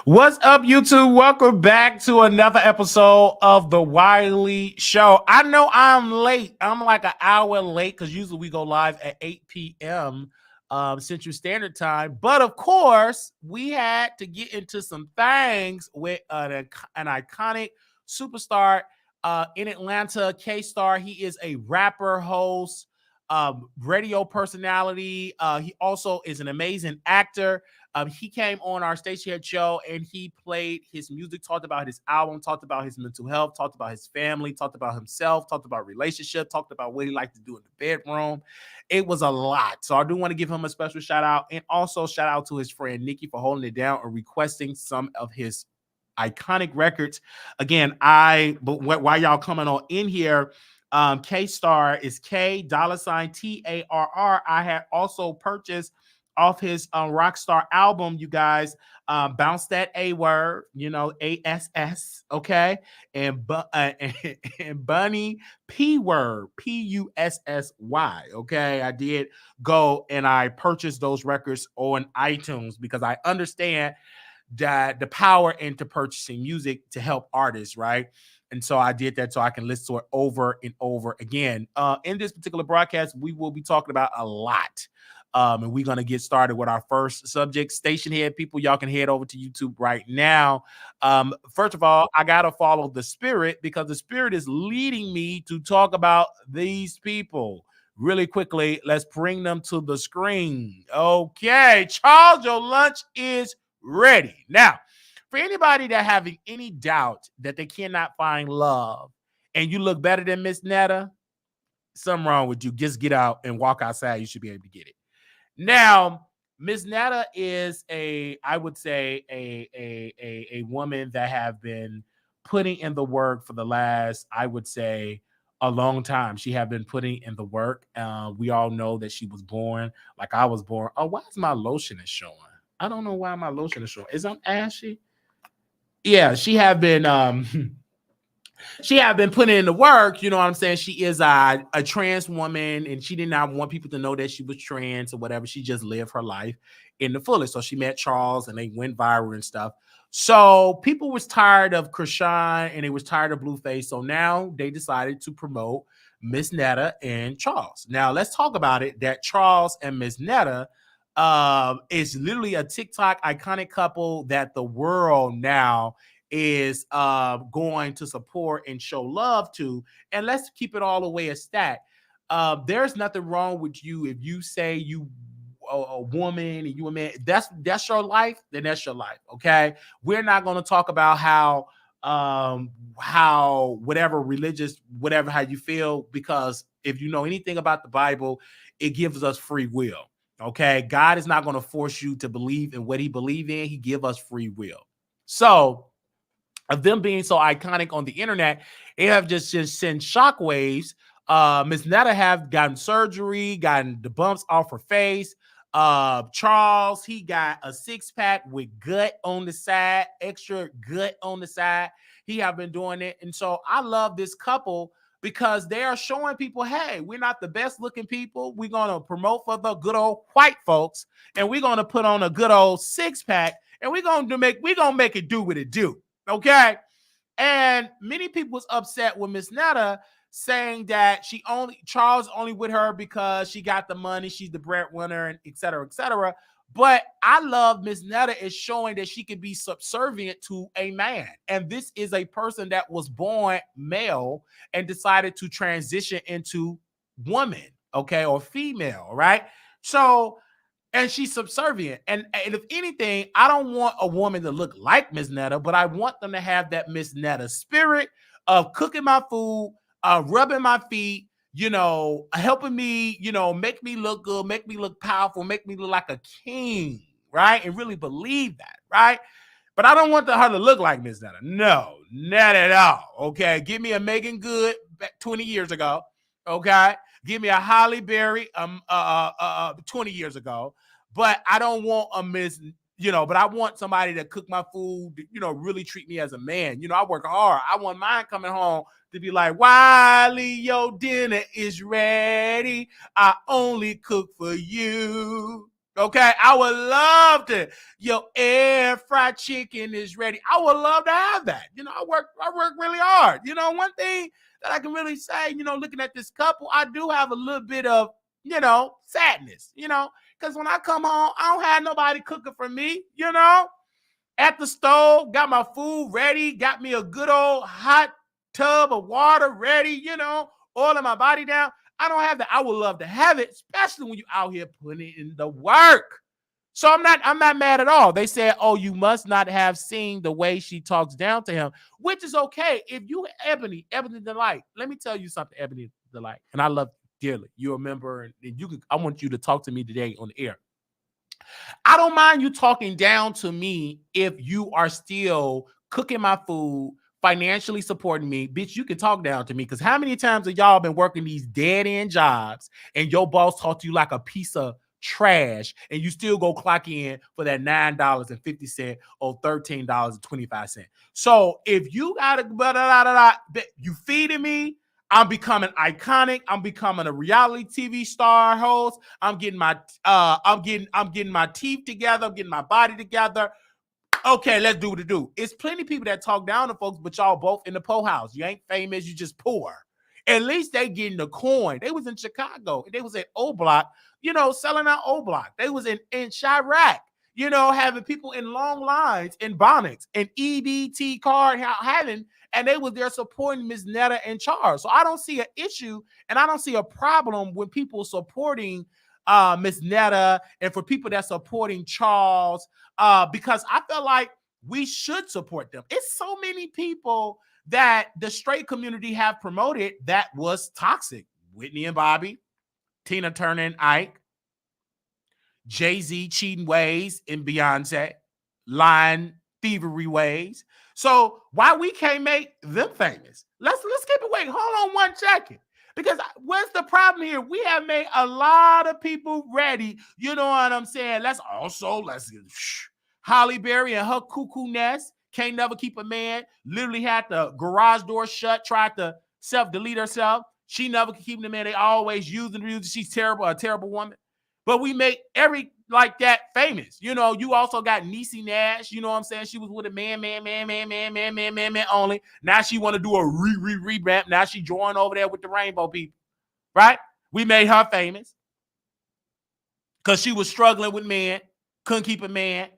What's up, YouTube? Welcome back to another episode of the Wiley Show. I know I'm late. I'm like an hour late because usually we go live at 8 p.m. Central Standard Time. But of course, we had to get into some things with an iconic superstar in Atlanta, K-Star. He is a rapper, host, radio personality. He also is an amazing actor. He came on our Stationhead show and he played his music, talked about his album, talked about his mental health, talked about his family, talked about himself, talked about relationship, talked about what he liked to do in the bedroom. It was a lot. So I do want to give him a special shout out, and also shout out to his friend Nikki for holding it down and requesting some of his iconic records. Again, but while y'all coming on in here, K-Star is K$TARR. I had also purchased off his Rockstar album, you guys, Bounce That A Word, ASS, okay? And, and Bunny P Word, PUSSY, okay? I did go and I purchased those records on iTunes because I understand that the power into purchasing music to help artists, right? And so I did that so I can listen to it over and over again. In this particular broadcast, we will be talking about a lot. And we're going to get started with our first subject. Station head people, y'all can head over to YouTube right now. First of all, I got to follow the spirit because the spirit is leading me to talk about these people. Really quickly, let's bring them to the screen. Okay, Charles, your lunch is ready. Now, for anybody that having any doubt that they cannot find love and you look better than Miss Netta, something wrong with you. Just get out and walk outside. You should be able to get it. Now, Miss Netta is I would say, a woman that have been putting in the work for the last, I would say, a long time. She have been putting in the work. We all know that she was born like I was born. Oh, why is my lotion is showing? I don't know why my lotion is showing. Is I'm ashy? Yeah, she have been she have been putting in the work. You know what I'm saying? She is a trans woman, and she did not want people to know that she was trans or whatever. She just lived her life in the fullest. So she met Charles, and they went viral and stuff. So people was tired of Krishan, and they was tired of Blueface. So now they decided to promote Miss Netta and Charles. Now let's talk about it. That Charles and Miss Netta is literally a TikTok iconic couple that the world now is going to support and show love to. And let's keep it all the way a stat. There's nothing wrong with you if you say you a woman and you a man. That's your life. Then that's your life. Okay. We're not going to talk about how whatever religious whatever how you feel, because if you know anything about the Bible, it gives us free will. Okay. God is not going to force you to believe in what he believes in. He give us free will. So of them being so iconic on the internet, it have just sent shockwaves. Miss Netta have gotten surgery, gotten the bumps off her face. Charles, he got a six-pack with gut on the side, extra gut on the side. He have been doing it. And so I love this couple because they are showing people, hey, we're not the best looking people. We're going to promote for the good old white folks, and we're going to put on a good old six-pack, and we're going to make it do what it do. Okay. And many people was upset with Miss Netta, saying that Charles only with her because she got the money, she's the breadwinner, and et cetera, et cetera. But I love Miss Netta is showing that she can be subservient to a man. And this is a person that was born male and decided to transition into woman, okay, or female, right? So, and she's subservient. And if anything, I don't want a woman to look like Miss Netta, but I want them to have that Miss Netta spirit of cooking my food, rubbing my feet, helping me, make me look good, make me look powerful, make me look like a king, right? And really believe that, right? But I don't want her to look like Miss Netta. No, not at all. Okay. Give me a Megan Good back 20 years ago. Okay. Give me a Holly Berry 20 years ago. But I don't want a Miss, but I want somebody to cook my food, really treat me as a man. I work hard. I want mine coming home to be like, Wiley, your dinner is ready. I only cook for you. Okay, I would love to. Your air fried chicken is ready. I would love to have that. I work really hard. One thing that I can really say, looking at this couple, I do have a little bit of, sadness, because when I come home, I don't have nobody cooking for me, at the stove, got my food ready, got me a good old hot tub of water ready, oiling my body down. I don't have that. I would love to have it, especially when you're out here putting in the work. So I'm not mad at all. They said, oh, you must not have seen the way she talks down to him, which is okay. If you, Ebony Delight, let me tell you something, Ebony Delight, and I love you dearly. You're a member, and I want you to talk to me today on the air. I don't mind you talking down to me if you are still cooking my food, financially supporting me. Bitch, you can talk down to me, because how many times have y'all been working these dead-end jobs and your boss talked to you like a piece of trash and you still go clock in for that $9.50 or $13.25. So if you gotta you feeding me, I'm becoming iconic. I'm becoming a reality TV star host. I'm getting my teeth together. I'm getting my body together. Okay, let's do what to do. It's plenty of people that talk down to folks, but y'all both in the po house. You ain't famous, you just poor. At least they getting the coin. They was in Chicago. They was at O Block, selling out O Block. They was in Chirac, having people in long lines in Bonnets and EBT card having, and they was there supporting Miss Netta and Charles. So I don't see an issue, and I don't see a problem when people supporting Miss Netta and for people that supporting Charles, because I feel like we should support them. It's so many people that the straight community have promoted that was toxic. Whitney and Bobby, Tina Turner and Ike, Jay-Z cheating ways and Beyonce, lying thievery ways. So why we can't make them famous? Let's keep it. Wait, hold on 1 second. Because what's the problem here? We have made a lot of people ready. You know what I'm saying? Let's Holly Berry and her cuckoo nest. Can't never keep a man. Literally had the garage door shut, tried to self-delete herself. She never could keep the man. They always use and she's terrible, a terrible woman. But we make every like that famous. You also got Niecy Nash. You know what I'm saying? She was with a man only. Now she want to do a revamp. Now she joined over there with the rainbow people. Right? We made her famous because she was struggling with men, couldn't keep a man.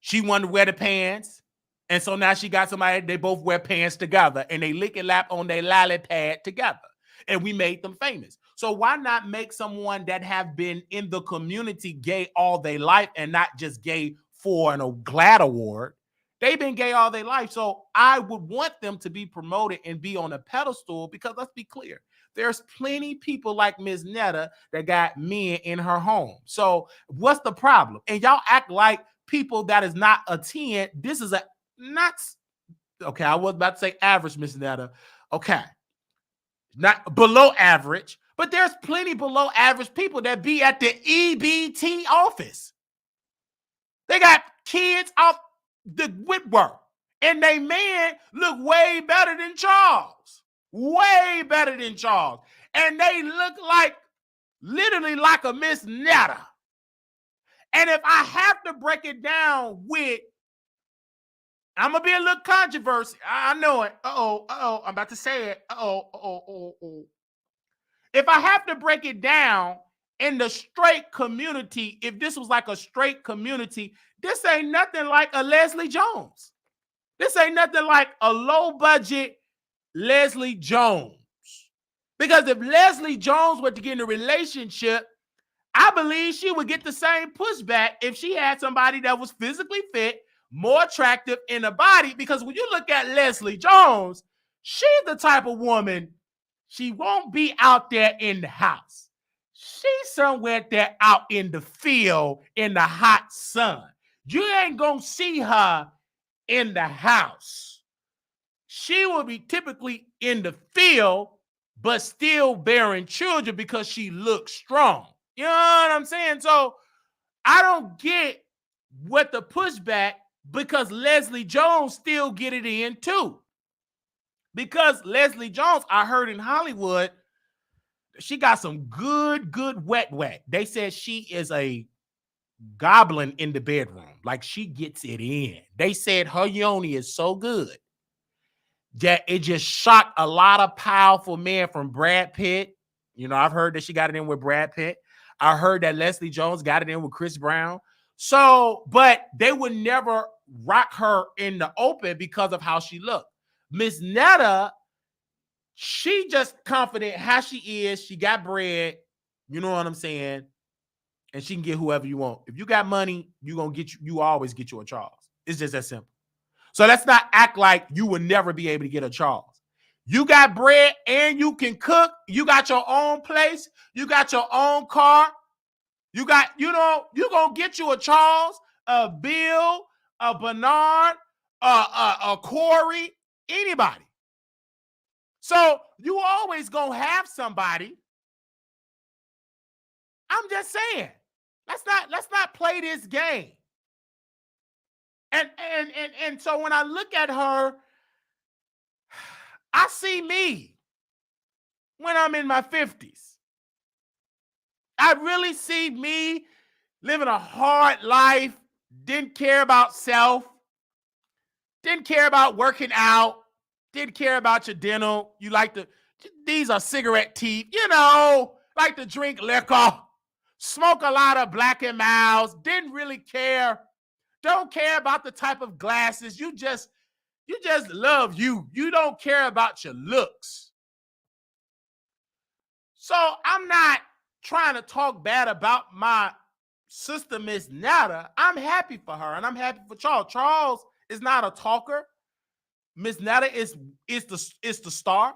She wanted to wear the pants. And so now she got somebody, they both wear pants together and they lick and lap on their lolly pad together. And we made them famous. So why not make someone that have been in the community gay all their life and not just gay for a GLAAD award? They've been gay all their life. So I would want them to be promoted and be on a pedestal, because let's be clear. There's plenty people like Ms. Netta that got men in her home. So what's the problem? And y'all act like people that is not a 10. This is okay, I was about to say average, Ms. Netta. Okay. Not below average, but there's plenty below average people that be at the EBT office. They got kids off the Whitworth, and they man look way better than Charles. Way better than Charles. And they look literally like a Miss Netta. And if I have to break it down with, I'm going to be a little controversy. I know it. I'm about to say it. If I have to break it down in the straight community, if this was like a straight community, this ain't nothing like a Leslie Jones. This ain't nothing like a low budget Leslie Jones. Because if Leslie Jones were to get in a relationship, I believe she would get the same pushback if she had somebody that was physically fit, more attractive in the body. Because when you look at Leslie Jones, she's the type of woman, she won't be out there in the house. She's somewhere there out in the field in the hot sun. You ain't gonna see her in the house. She will be typically in the field, but still bearing children because she looks strong. You know what I'm saying? So I don't get what the pushback, because Leslie Jones still get it in too. Because Leslie Jones, I heard in Hollywood, she got some good wet. They said she is a goblin in the bedroom. Like, she gets it in. They said her yoni is so good that it just shocked a lot of powerful men, from Brad Pitt. You know, I've heard that she got it in with Brad Pitt. I heard that Leslie Jones got it in with Chris Brown. So, but they would never rock her in the open because of how she looked. Miss Netta, she just confident how she is. She got bread. You know what I'm saying? And she can get whoever you want. If you got money, you always get you a Charles. It's just that simple. So let's not act like you will never be able to get a Charles. You got bread and you can cook. You got your own place. You got your own car. You got, you're going to get you a Charles, a Bill, a Bernard, a Corey, anybody. So you always going to have somebody. I'm just saying, let's not play this game. And so when I look at her, I see me when I'm in my 50s. I really see me living a hard life, didn't care about self, didn't care about working out, didn't care about your dental. You like to, these are cigarette teeth, like to drink liquor, smoke a lot of Black and Milds, didn't really care, don't care about the type of glasses. You just love you. You don't care about your looks. So I'm not trying to talk bad about my sister, Miss Netta. I'm happy for her, and I'm happy for Charles. Charles is not a talker. Miss Netta is the star.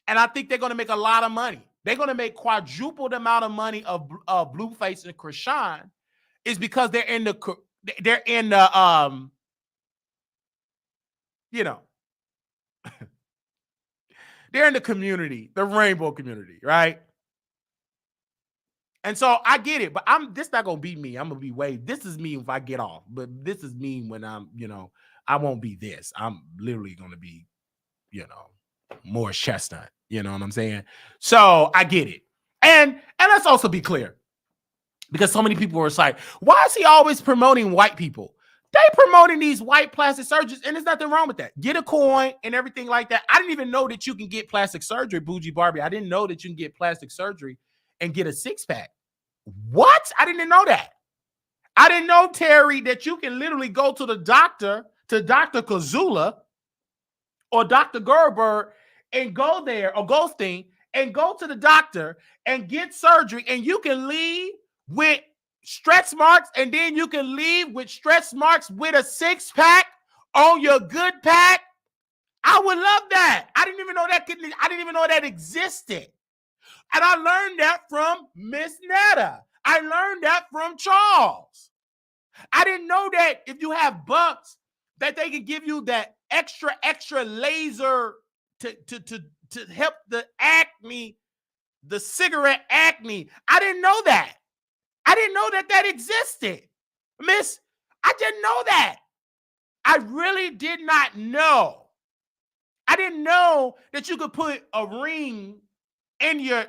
And I think they're going to make a lot of money. They're going to make quadruple the amount of money of Blueface and Krishan, is because they're in the they're in the community, the rainbow community, right? And so I get it, but this not gonna be me. I'm gonna be this is me if I get off, but this is me when I'm, I won't be this. I'm literally gonna be, more chestnut. You know what I'm saying? So I get it. And let's also be clear, because so many people were like, why is he always promoting white people? They promoting these white plastic surgeons, and there's nothing wrong with that. Get a coin and everything like that. I didn't even know that you can get plastic surgery, Bougie Barbie. I didn't know that you can get plastic surgery and get a six-pack. What? I didn't know that. I didn't know, Terry, that you can literally go to the doctor, to Dr. Kazula or Dr. Gerber, and go there, or Goldstein, and go to the doctor and get surgery, and you can leave with stretch marks, and then you can leave with stretch marks with a six-pack on your good pack. I would love that. I didn't even know that existed. And I learned that from Miss Netta. I learned that from Charles. I didn't know that if you have bumps, that they can give you that extra laser to help the acne, the cigarette acne. I didn't know that. I didn't know that existed. Miss, I didn't know that. I really did not know. I didn't know that you could put a ring in your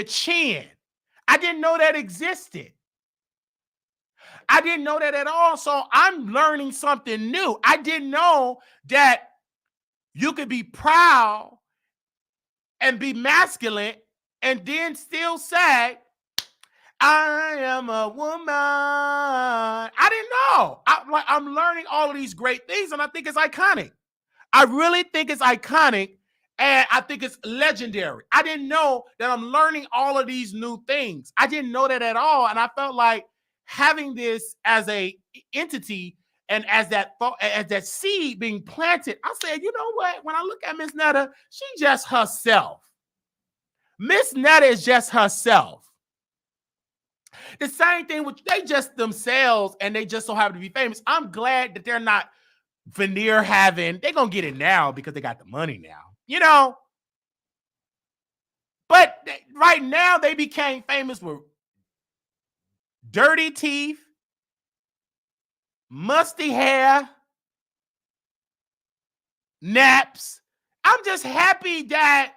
chin. I didn't know that existed. I didn't know that at all. So I'm learning something new. I didn't know that you could be proud and be masculine and then still say, I am a woman. I didn't know. I'm learning all of these great things, and I think it's iconic. I really think it's iconic, and I think it's legendary. I didn't know that I'm learning all of these new things. I didn't know that at all, and I felt like having this as a entity and as that seed being planted, I said, you know what? When I look at Miss Netta, she just herself. Miss Netta is just herself. The same thing with they just themselves, and they just so happen to be famous. I'm glad that they're not veneer having. They're gonna get it now because they got the money now, But right now they became famous with dirty teeth, musty hair, naps. I'm just happy that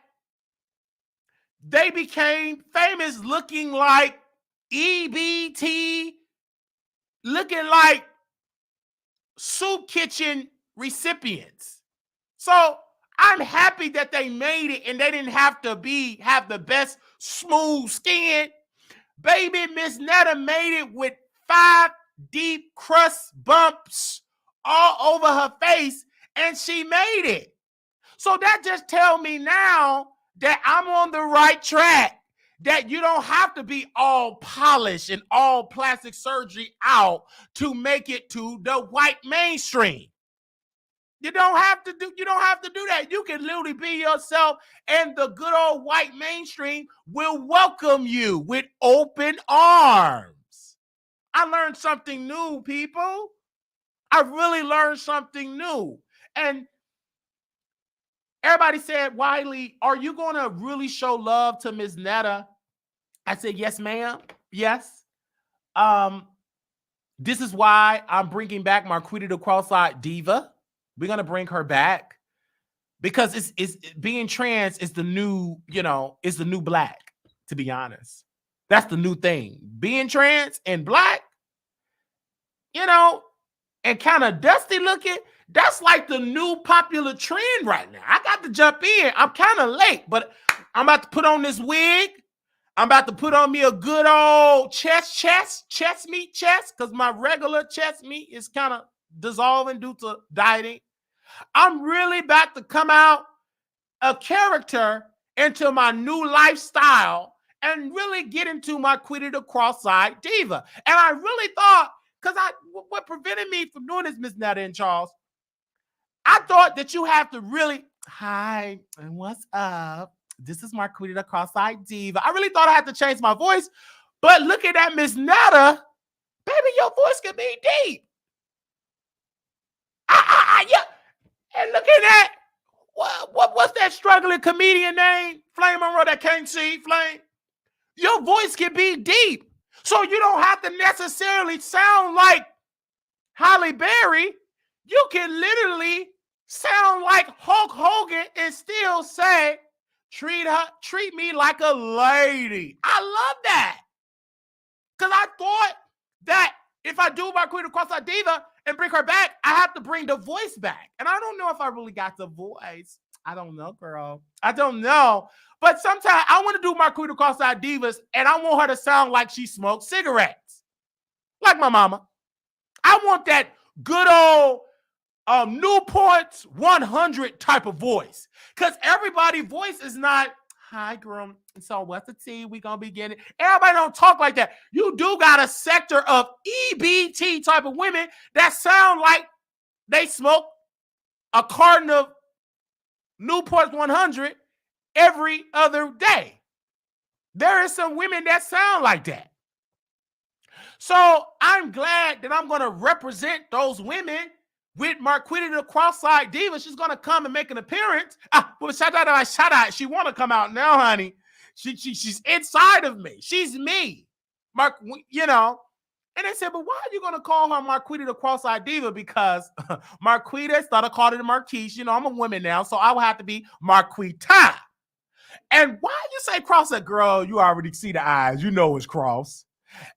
they became famous looking like EBT looking like soup kitchen recipients. So I'm happy that they made it and they didn't have to have the best smooth skin. Baby, Miss Netta made it with 5 deep crust bumps all over her face, and she made it. So that just tells me now that I'm on the right track, that you don't have to be all polished and all plastic surgery out to make it to the white mainstream. You don't have to do that. You can literally be yourself, and the good old white mainstream will welcome you with open arms. I learned something new, people. I really learned something new. And everybody said, Wiley, are you going to really show love to Miss Netta? I said, yes, ma'am. Yes. This is why I'm bringing back Marquita the Cross-Eyed Diva. We're going to bring her back because it's being trans is the new, is the new black, to be honest. That's the new thing. Being trans and black, and kind of dusty looking, that's like the new popular trend right now. I got to jump in. I'm kind of late, but I'm about to put on this wig. I'm about to put on me a good old chest meat, because my regular chest meat is kind of dissolving due to dieting. I'm really about to come out a character into my new lifestyle and really get into my Quitted the Cross-Eyed Diva. And I really thought, because what prevented me from doing this, Miss Netta and Charles, I thought that you have to really, hi, and what's up? This is Marquita the Cross-Eyed Diva. I really thought I had to change my voice, but looking at Miss Netta, baby, your voice can be deep. Yeah. And looking at, what's that struggling comedian name? Flame Monroe that can't see, Flame. Your voice can be deep. So you don't have to necessarily sound like Halle Berry. You can literally sound like Hulk Hogan and still say, treat me like a lady. I love that. Because I thought that if I do Marquita Cross-Eyed Diva and bring her back, I have to bring the voice back. And I don't know if I really got the voice. I don't know, girl. I don't know. But sometimes I want to do Marquita Cross-Eyed Divas, and I want her to sound like she smoked cigarettes. Like my mama. I want that good old Newport's 100 type of voice. Because everybody's voice is not, hi, girl. So what's the tea we gonna be getting? Everybody don't talk like that. You do got a sector of EBT type of women that sound like they smoke a carton of Newport's 100 every other day. There is some women that sound like that. So I'm glad that I'm going to represent those women with Marquita the Cross-Eyed Diva. She's going to come and make an appearance. But shout out. She want to come out now, honey. She's inside of me. She's me. And they said, but why are you going to call her Marquita the Cross-Eyed Diva? Because Marquita started calling her Marquise. I'm a woman now, so I will have to be Marquita. And why you say cross-eyed, girl? You already see the eyes. You know it's cross.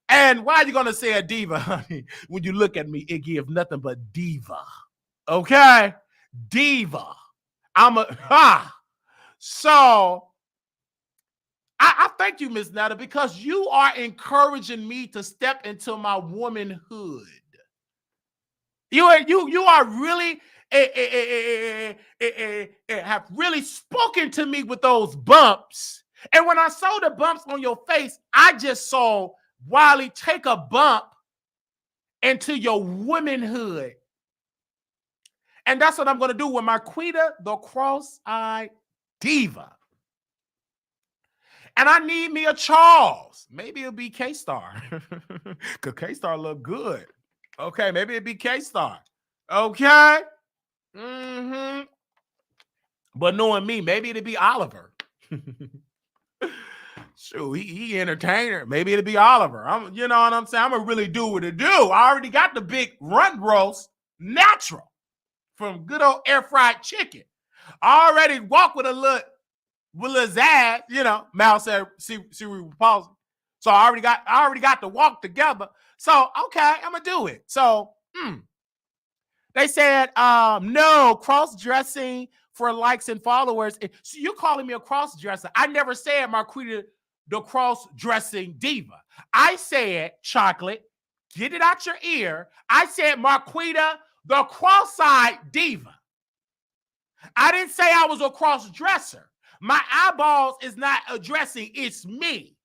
And why are you going to say a diva, honey? When you look at me, it gives nothing but diva. Okay? Diva. So, I thank you, Miss Netta, because you are encouraging me to step into my womanhood. You are really have really spoken to me with those bumps. And when I saw the bumps on your face, I just saw Wiley take a bump into your womanhood. And that's what I'm going to do with Marquita the Cross-Eyed Diva. And I need me a Charles. Maybe it'll be K-Star. Because K-Star look good. Okay, maybe it'll be K-Star. Okay? Mm-hmm. But knowing me, maybe it'll be Oliver. Shoot, he entertainer. Maybe it'll be Oliver. You know what I'm saying? I'm going to really do what it do. I already got the big runt roast natural from good old air fried chicken. I already walk with a little zazz, mouth cerebral palsy. So I already got to walk together. So, okay, I'm going to do it. So, they said, no, cross-dressing for likes and followers. So you're calling me a cross-dresser. I never said Marquita the cross-dressing diva. I said, Chocolate, get it out your ear. I said Marquita the cross-eyed diva. I didn't say I was a cross-dresser. My eyeballs is not addressing, it's me.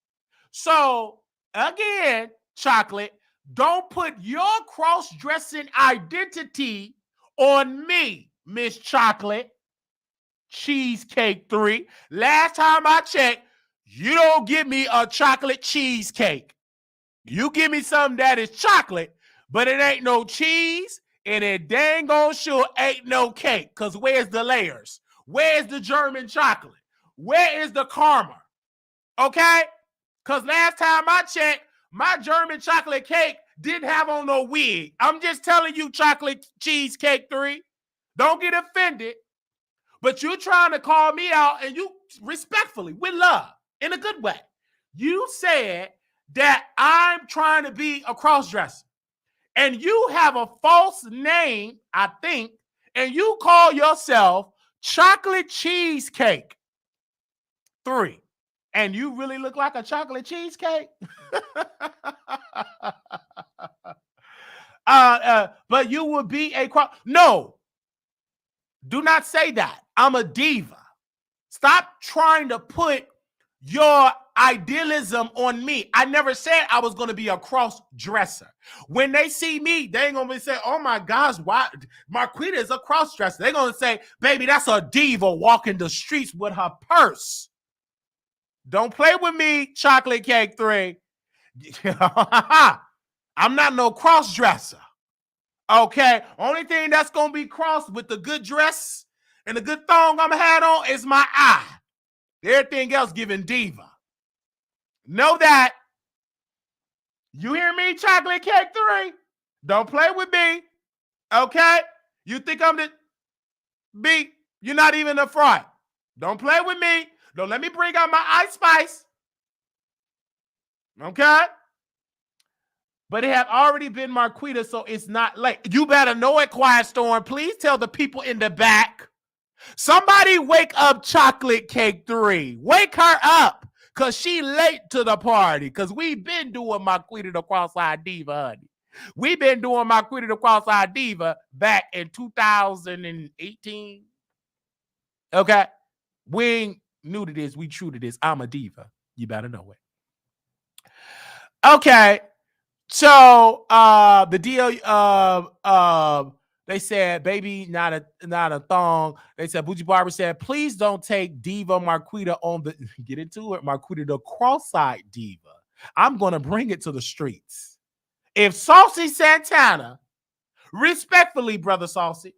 So, again, Chocolate, don't put your cross-dressing identity on me, Miss Chocolate Cheesecake 3. Last time I checked, you don't give me a chocolate cheesecake. You give me something that is chocolate, but it ain't no cheese, and it dang on sure ain't no cake. Because where's the layers? Where's the German chocolate? Where is the caramel? Okay? Because last time I checked, my German chocolate cake didn't have on no wig. I'm just telling you, Chocolate Cheesecake 3. Don't get offended. But you're trying to call me out, and you respectfully, with love, in a good way. You said that I'm trying to be a cross-dresser. And you have a false name, I think, and you call yourself Chocolate Cheesecake 3. And you really look like a chocolate cheesecake? But you would be a no. Do not say that. I'm a diva. Stop trying to put your idealism on me. I never said I was going to be a cross-dresser. When they see me, they ain't going to be saying, oh my gosh, why Marquita is a cross-dresser. They're going to say, baby, that's a diva walking the streets with her purse. Don't play with me, Chocolate Cake 3. I'm not no cross-dresser. Okay? Only thing that's going to be crossed with the good dress and the good thong I'm had on is my eye. Everything else giving diva. Know that. You hear me, Chocolate Cake 3? Don't play with me. Okay? You think I'm the beat? You're not even the front. Don't play with me. Don't let me bring out my Ice Spice. Okay? But it had already been Marquita, so it's not late. You better know it, Quiet Storm. Please tell the people in the back. Somebody wake up Chocolate Cake 3. Wake her up, because she late to the party, because we've been doing Marquita the Cross-Eyed Diva, honey. We've been doing Marquita the Cross-Eyed Diva back in 2018. Okay? We ain't new to this. We true to this. I'm a diva. You better know it. Okay. So the deal, they said, baby, not a thong. They said, Bougie Barber said, please don't take Diva Marquita on the get into it, Marquita the cross-eyed diva. I'm gonna bring it to the streets. If Saucy Santana, respectfully, brother Saucy,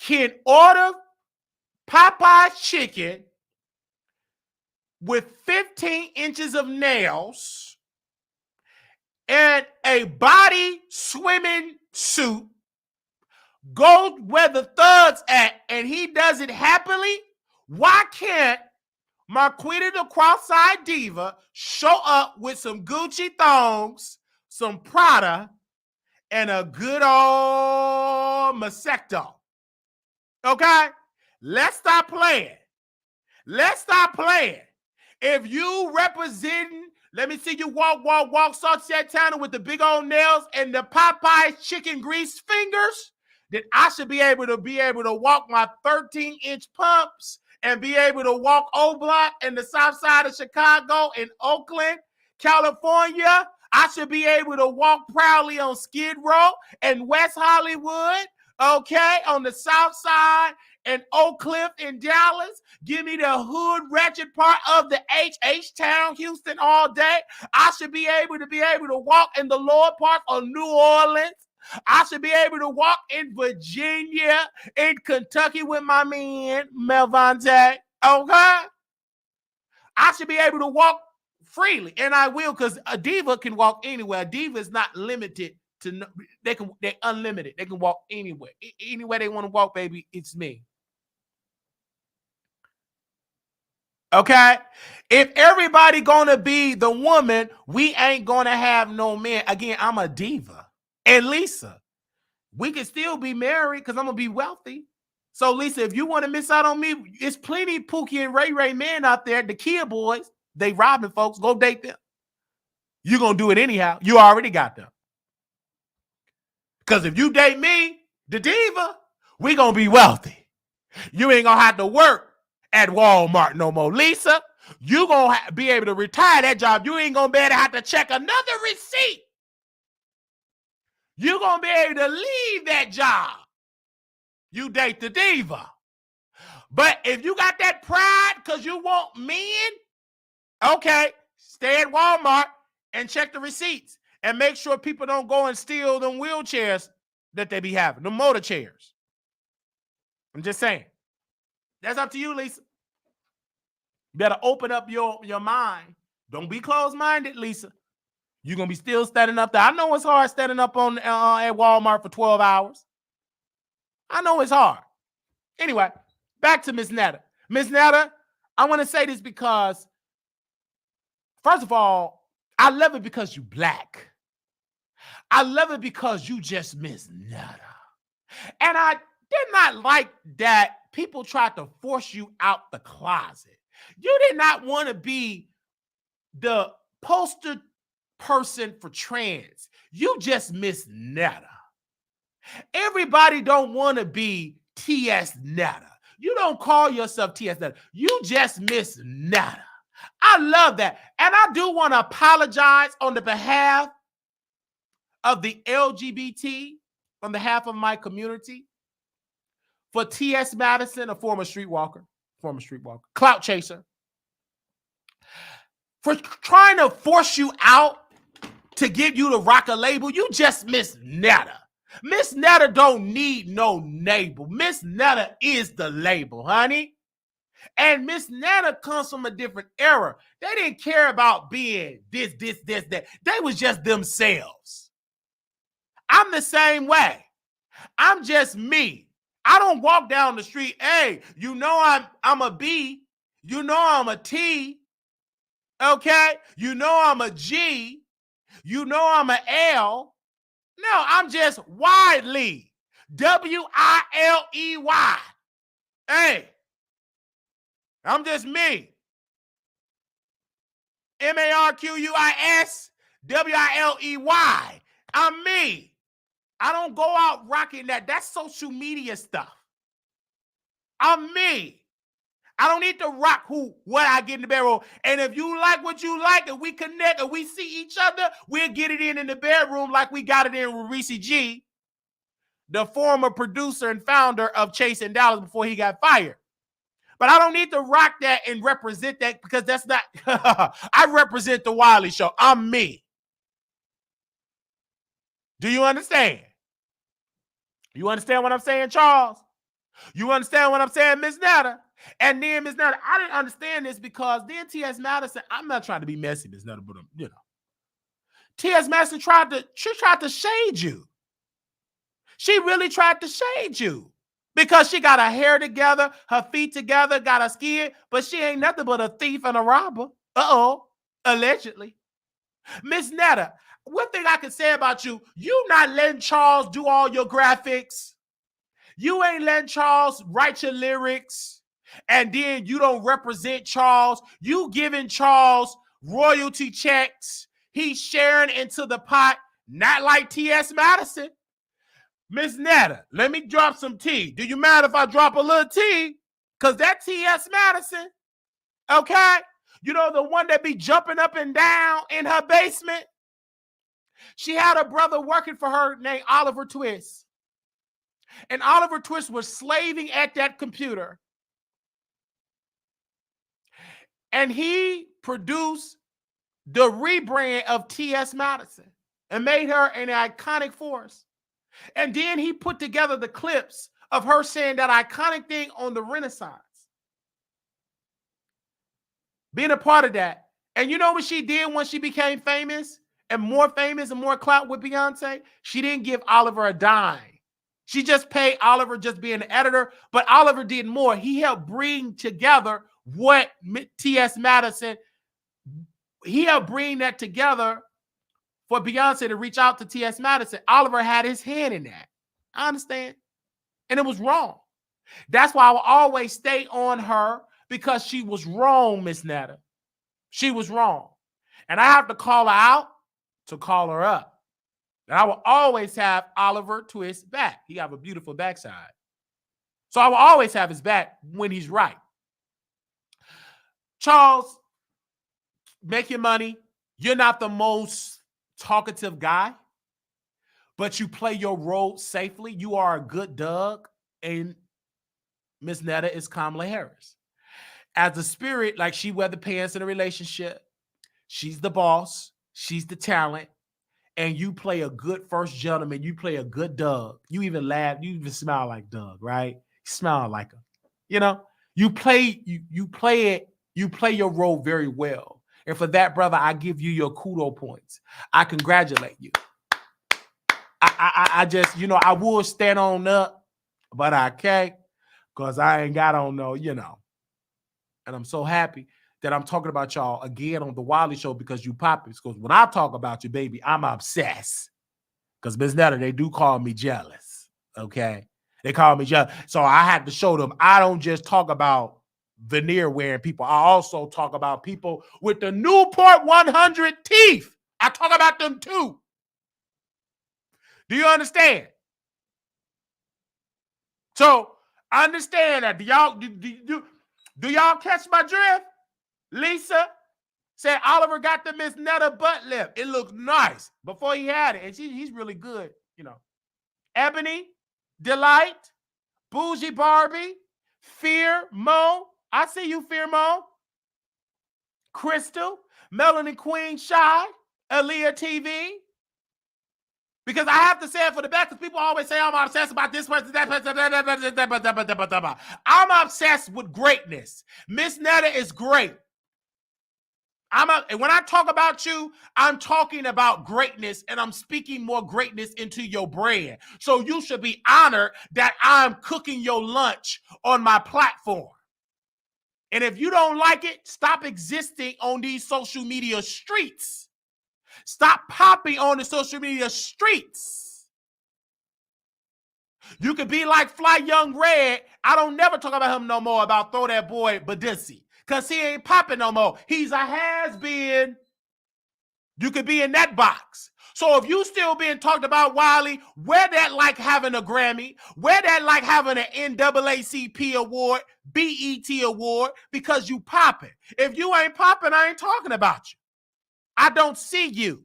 can order Popeye's chicken with 15 inches of nails and a body swimming suit, go where the thugs at, and he does it happily, why can't Marquita the cross-eyed diva show up with some Gucci thongs, some Prada, and a good old Masecto? Okay? Let's stop playing. Let's stop playing. If you representing, let me see you walk, Saucy Santana with the big old nails and the Popeye's chicken grease fingers, then I should be able to walk my 13-inch pumps and be able to walk O-Block and the south side of Chicago and Oakland, California. I should be able to walk proudly on Skid Row and West Hollywood, okay, on the south side and Oak Cliff in Dallas. Give me the hood ratchet part of the H-Town, Houston all day. I should be able to walk in the lower part of New Orleans. I should be able to walk in Virginia, in Kentucky with my man, Melvante. Okay? I should be able to walk freely, and I will, because a diva can walk anywhere. A diva is not limited to, they're unlimited. They can walk anywhere. Anywhere they want to walk, baby, it's me. Okay? If everybody gonna be the woman, we ain't gonna have no men. Again, I'm a diva. And Lisa, we can still be married because I'm gonna be wealthy. So Lisa, if you want to miss out on me, it's plenty Pookie and Ray Ray men out there, the Kia boys. They robbing folks. Go date them. You're gonna do it anyhow. You already got them. Because if you date me, the diva, we gonna be wealthy. You ain't gonna have to work at Walmart no more. Lisa, you gonna be able to retire that job. You ain't gonna be able to have to check another receipt. You gonna be able to leave that job. You date the diva. But if you got that pride because you want men, okay, stay at Walmart and check the receipts and make sure people don't go and steal them wheelchairs that they be having, the motor chairs. I'm just saying. That's up to you, Lisa. You better open up your mind. Don't be closed-minded, Lisa. You're going to be still standing up there. I know it's hard standing up on at Walmart for 12 hours. I know it's hard. Anyway, back to Miss Netta. Miss Netta, I want to say this because, first of all, I love it because you black. I love it because you just Miss Netta. And I did not like that people tried to force you out the closet. You did not want to be the poster person for trans. You just Miss Netta. Everybody don't want to be T.S. Netta. You don't call yourself T.S. Netta. You just Miss Netta. I love that. And I do want to apologize on the behalf of the LGBT, on behalf of my community, for T.S. Madison, a former streetwalker, clout chaser, for trying to force you out to get you to rock a label. You just Miss Netta. Miss Netta don't need no label. Miss Netta is the label, honey. And Miss Netta comes from a different era. They didn't care about being this, that. They was just themselves. I'm the same way. I'm just me. I don't walk down the street, hey, you know I'm a B. You know I'm a T. Okay? You know I'm a G. You know I'm an L. No, I'm just Wiley. W-I-L-E-Y. Hey, I'm just me. M-A-R-Q-U-I-S W-I-L-E-Y. I'm me. I don't go out rocking that. That's social media stuff. I'm me. I don't need to rock what I get in the bedroom. And if you like what you like and we connect and we see each other, we'll get it in the bedroom like we got it in with Reese G, the former producer and founder of Chasing Dollars before he got fired. But I don't need to rock that and represent that because that's not, I represent the Wiley Show. I'm me. Do you understand? You understand what I'm saying, Charles? You understand what I'm saying, Miss Netta? And then Miss Netta, I didn't understand this because then T.S. Madison, I'm not trying to be messy, Miss Netta, but you know, T.S. Madison tried to shade you. She really tried to shade you because she got her hair together, her feet together, got her skin, but she ain't nothing but a thief and a robber. Allegedly. Miss Netta, one thing I can say about you, you not letting Charles do all your graphics. You ain't letting Charles write your lyrics. And then you don't represent Charles. You giving Charles royalty checks. He's sharing into the pot, not like T.S. Madison. Miss Netta, let me drop some tea. Do you mind if I drop a little tea? Because that T.S. Madison, okay? You know, the one that be jumping up and down in her basement? She had a brother working for her named Oliver Twist. And Oliver Twist was slaving at that computer. And he produced the rebrand of T.S. Madison and made her an iconic force. And then he put together the clips of her saying that iconic thing on the Renaissance. Being a part of that. And you know what she did once she became famous and more clout with Beyonce? She didn't give Oliver a dime. She just paid Oliver just being an editor, but Oliver did more. He helped bring together what T.S. Madison, he'll bring that together for Beyonce to reach out to T.S. Madison. Oliver had his hand in that. I understand. And it was wrong. That's why I will always stay on her, because she was wrong, Miss Netta. She was wrong. And I have to call her out to call her up. And I will always have Oliver to his back. He have a beautiful backside. So I will always have his back when he's right. Charles, make your money. You're not the most talkative guy, but you play your role safely. You are a good Doug, and Miss Netta is Kamala Harris. As the spirit, like she wear the pants in a relationship, she's the boss, she's the talent, and you play a good first gentleman. You play a good Doug. You even laugh, you even smile like Doug, right? You smile like him. You know, you play your role very well. And for that, brother, I give you your kudo points. I congratulate you. I just, I would stand on up, but I can't, because I ain't got on no, And I'm so happy that I'm talking about y'all again on the Wiley Show, because you poppin'. Because when I talk about you, baby, I'm obsessed. Because Ms. Netta, they do call me jealous. Okay? They call me jealous. So I had to show them I don't just talk about veneer wearing people. I also talk about people with the Newport 100 teeth. I talk about them too. Do you understand? So understand that. Do y'all catch my drift? Lisa said Oliver got the Miss Netta butt lift. It looks nice before he had it. And he's really good, Ebony, Delight, Bougie Barbie, Fear Mo. I see you, Fear Mo. Crystal, Melanie Queen Shy, Aaliyah TV. Because I have to say it for the best, because people always say I'm obsessed about this person, that person. I'm obsessed with greatness. Miss Netta is great. And when I talk about you, I'm talking about greatness, and I'm speaking more greatness into your brand. So you should be honored that I'm cooking your lunch on my platform. And if you don't like it, stop existing on these social media streets. Stop popping on the social media streets. You could be like Fly Young Red. I don't never talk about him no more, about throw that boy Badissi, because he ain't popping no more. He's a has-been. You could be in that box. So if you still being talked about, Wiley, wear that like having a Grammy, wear that like having an NAACP award, BET award, because you popping. If you ain't popping, I ain't talking about you. I don't see you.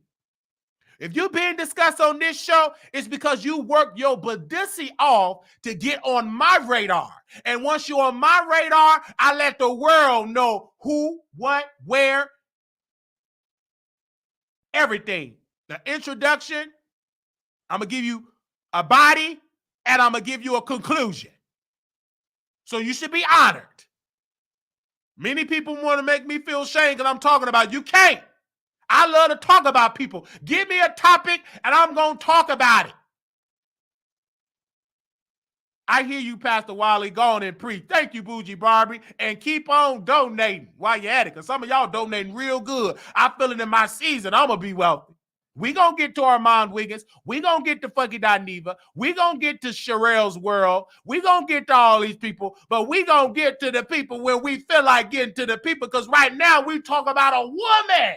If you're being discussed on this show, it's because you worked your Badissi off to get on my radar. And once you're on my radar, I let the world know who, what, where, everything. The introduction, I'm going to give you a body, and I'm going to give you a conclusion. So you should be honored. Many people want to make me feel shame because I'm talking about you. Can't. I love to talk about people. Give me a topic, and I'm going to talk about it. I hear you, Pastor Wiley. Go on and preach. Thank you, Bougie Barbie. And keep on donating while you're at it, because some of y'all donating real good. I feel it in my season. I'm going to be wealthy. We going to get to Armon Wiggins. We going to get to fucking Dineva. We going to get to Sharrell's world. We going to get to all these people. But we going to get to the people when we feel like getting to the people, because right now we talk about a woman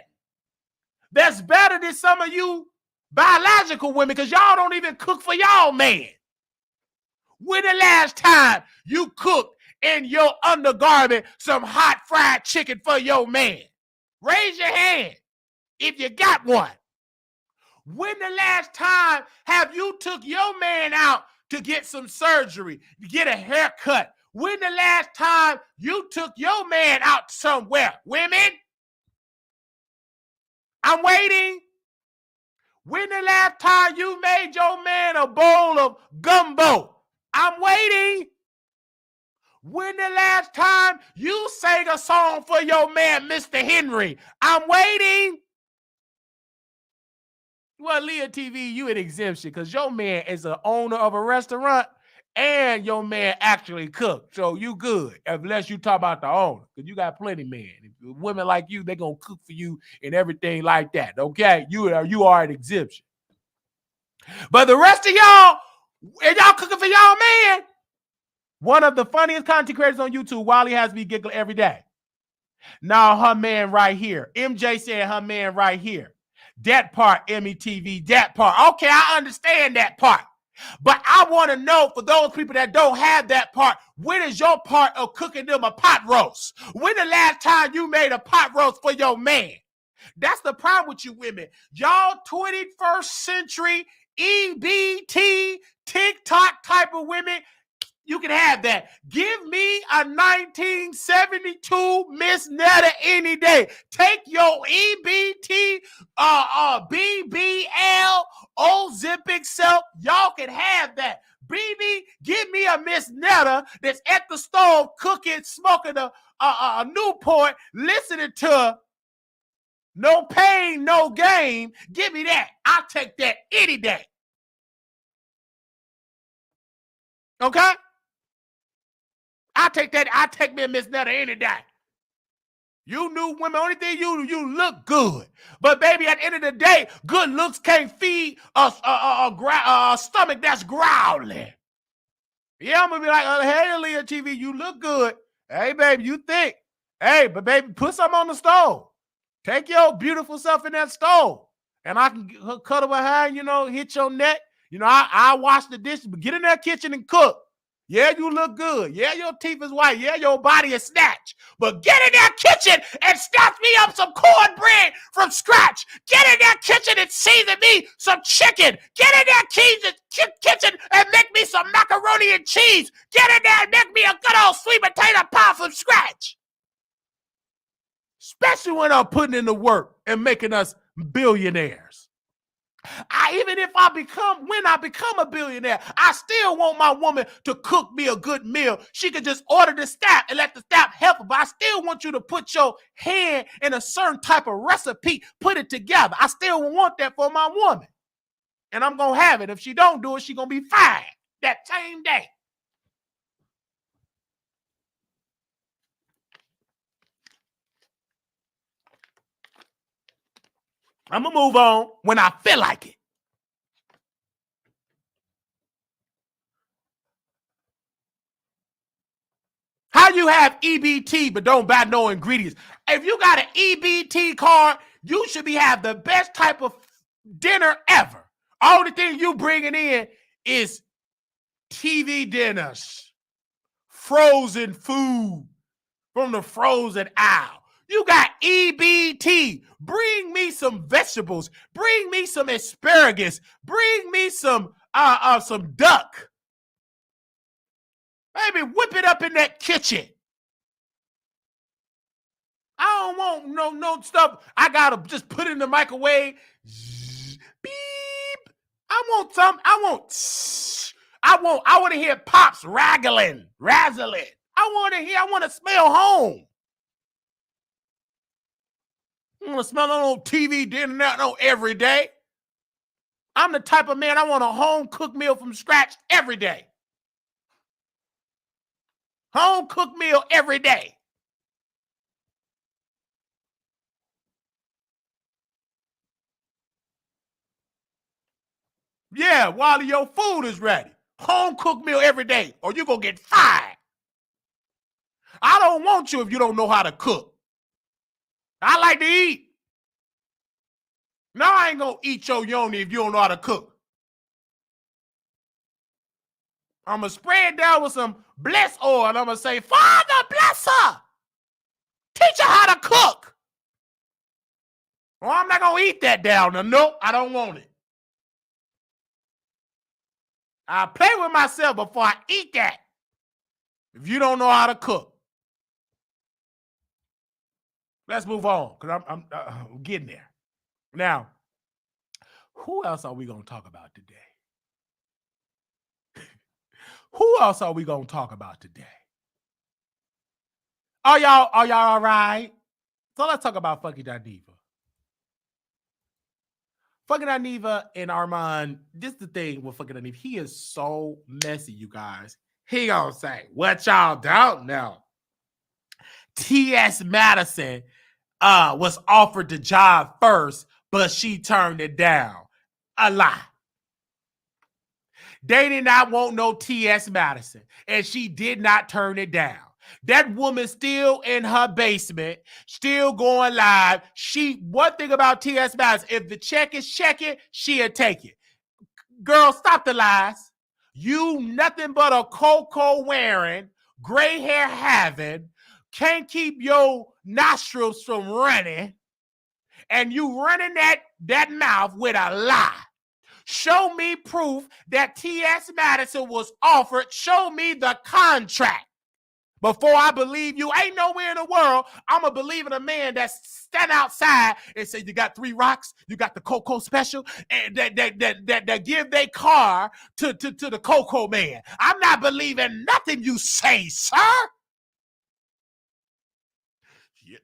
that's better than some of you biological women, because y'all don't even cook for y'all man. When the last time you cooked in your undergarment some hot fried chicken for your man? Raise your hand if you got one. When the last time have you took your man out to get some surgery, to get a haircut? When the last time you took your man out somewhere? Women? I'm waiting. When the last time you made your man a bowl of gumbo? I'm waiting. When the last time you sang a song for your man, Mr. Henry? I'm waiting. Well, Leah TV, you an exemption, because your man is the owner of a restaurant and your man actually cook. So you good, unless you talk about the owner, because you got plenty men. Women like you, they gonna cook for you and everything like that. Okay, you are an exception. But the rest of y'all, and y'all cooking for y'all man. One of the funniest content creators on YouTube, Wiley, has me giggling every day. Now her man right here. MJ said her man right here. That part, METV, that part. Okay, I understand that part. But I want to know, for those people that don't have that part, when is your part of cooking them a pot roast? When the last time you made a pot roast for your man? That's the problem with you women. Y'all 21st century EBT TikTok type of women, you can have that. Give me a 1972 Miss Netta any day. Take your EBT, BBL, Ozempic self. Y'all can have that. BB, give me a Miss Netta that's at the stove cooking, smoking a Newport, listening to No Pain, No Gain. Give me that. I'll take that any day. Okay? I take that. I take me a Miss Netta any day. You new women, only thing you look good. But baby, at the end of the day, good looks can't feed a stomach that's growling. Yeah, I'm gonna be like, hey, Leah TV, you look good. Hey, baby, you thick. Hey, but baby, put something on the stove. Take your beautiful self in that stove. And I can cuddle behind, hit your neck. I wash the dishes, but get in that kitchen and cook. Yeah, you look good. Yeah, your teeth is white. Yeah, your body is snatched. But get in that kitchen and snatch me up some cornbread from scratch. Get in that kitchen and season me some chicken. Get in that kitchen and make me some macaroni and cheese. Get in there and make me a good old sweet potato pie from scratch. Especially when I'm putting in the work and making us billionaires. When I become a billionaire, I still want my woman to cook me a good meal. She could just order the staff and let the staff help her, but I still want you to put your hand in a certain type of recipe, put it together. I still want that for my woman. And I'm going to have it. If she don't do it, she's going to be fired that same day. I'm going to move on when I feel like it. How you have EBT but don't buy no ingredients? If you got an EBT card, you should have the best type of dinner ever. Only thing you bringing in is TV dinners, frozen food from the frozen aisle. You got EBT. Bring me some vegetables. Bring me some asparagus. Bring me some duck. Baby, whip it up in that kitchen. I don't want no stuff. I gotta just put it in the microwave. Beep. I want to hear pops razzling. I want to smell home. I want to smell on TV dinner every day. I'm the type of man, I want a home cooked meal from scratch every day. Home cooked meal every day. Yeah, while your food is ready. Home cooked meal every day, or you're going to get fired. I don't want you if you don't know how to cook. I like to eat. No, I ain't going to eat your yoni if you don't know how to cook. I'm going to spread down with some bless oil, and I'm going to say, Father, bless her. Teach her how to cook. Well, I'm not going to eat that down. Nope, I don't want it. I play with myself before I eat that. If you don't know how to cook. Let's move on, because I'm getting there. Now, who else are we going to talk about today? Who else are we going to talk about today? Are y'all all right? So let's talk about Funky Dineva. Fucking Dineva and Armon, this is the thing with fucking Dineva. He is so messy, you guys. He gonna say, what y'all don't know. T.S. Madison was offered the job first, but she turned it down. A lie. They did not want no T.S. Madison, and she did not turn it down. That woman still in her basement, still going live. One thing about T.S. Madison, if the check is checking, she'll take it. Girl, stop the lies. You nothing but a cocoa wearing, gray hair having, can't keep your nostrils from running, and you running that mouth with a lie. Show me proof that T.S. Madison was offered. Show me the contract before I believe you. Ain't nowhere in the world I'm going to believe in a man that stand outside and say, you got 3 rocks, you got the Cocoa special, and that give their car to the Cocoa man. I'm not believing nothing you say, sir.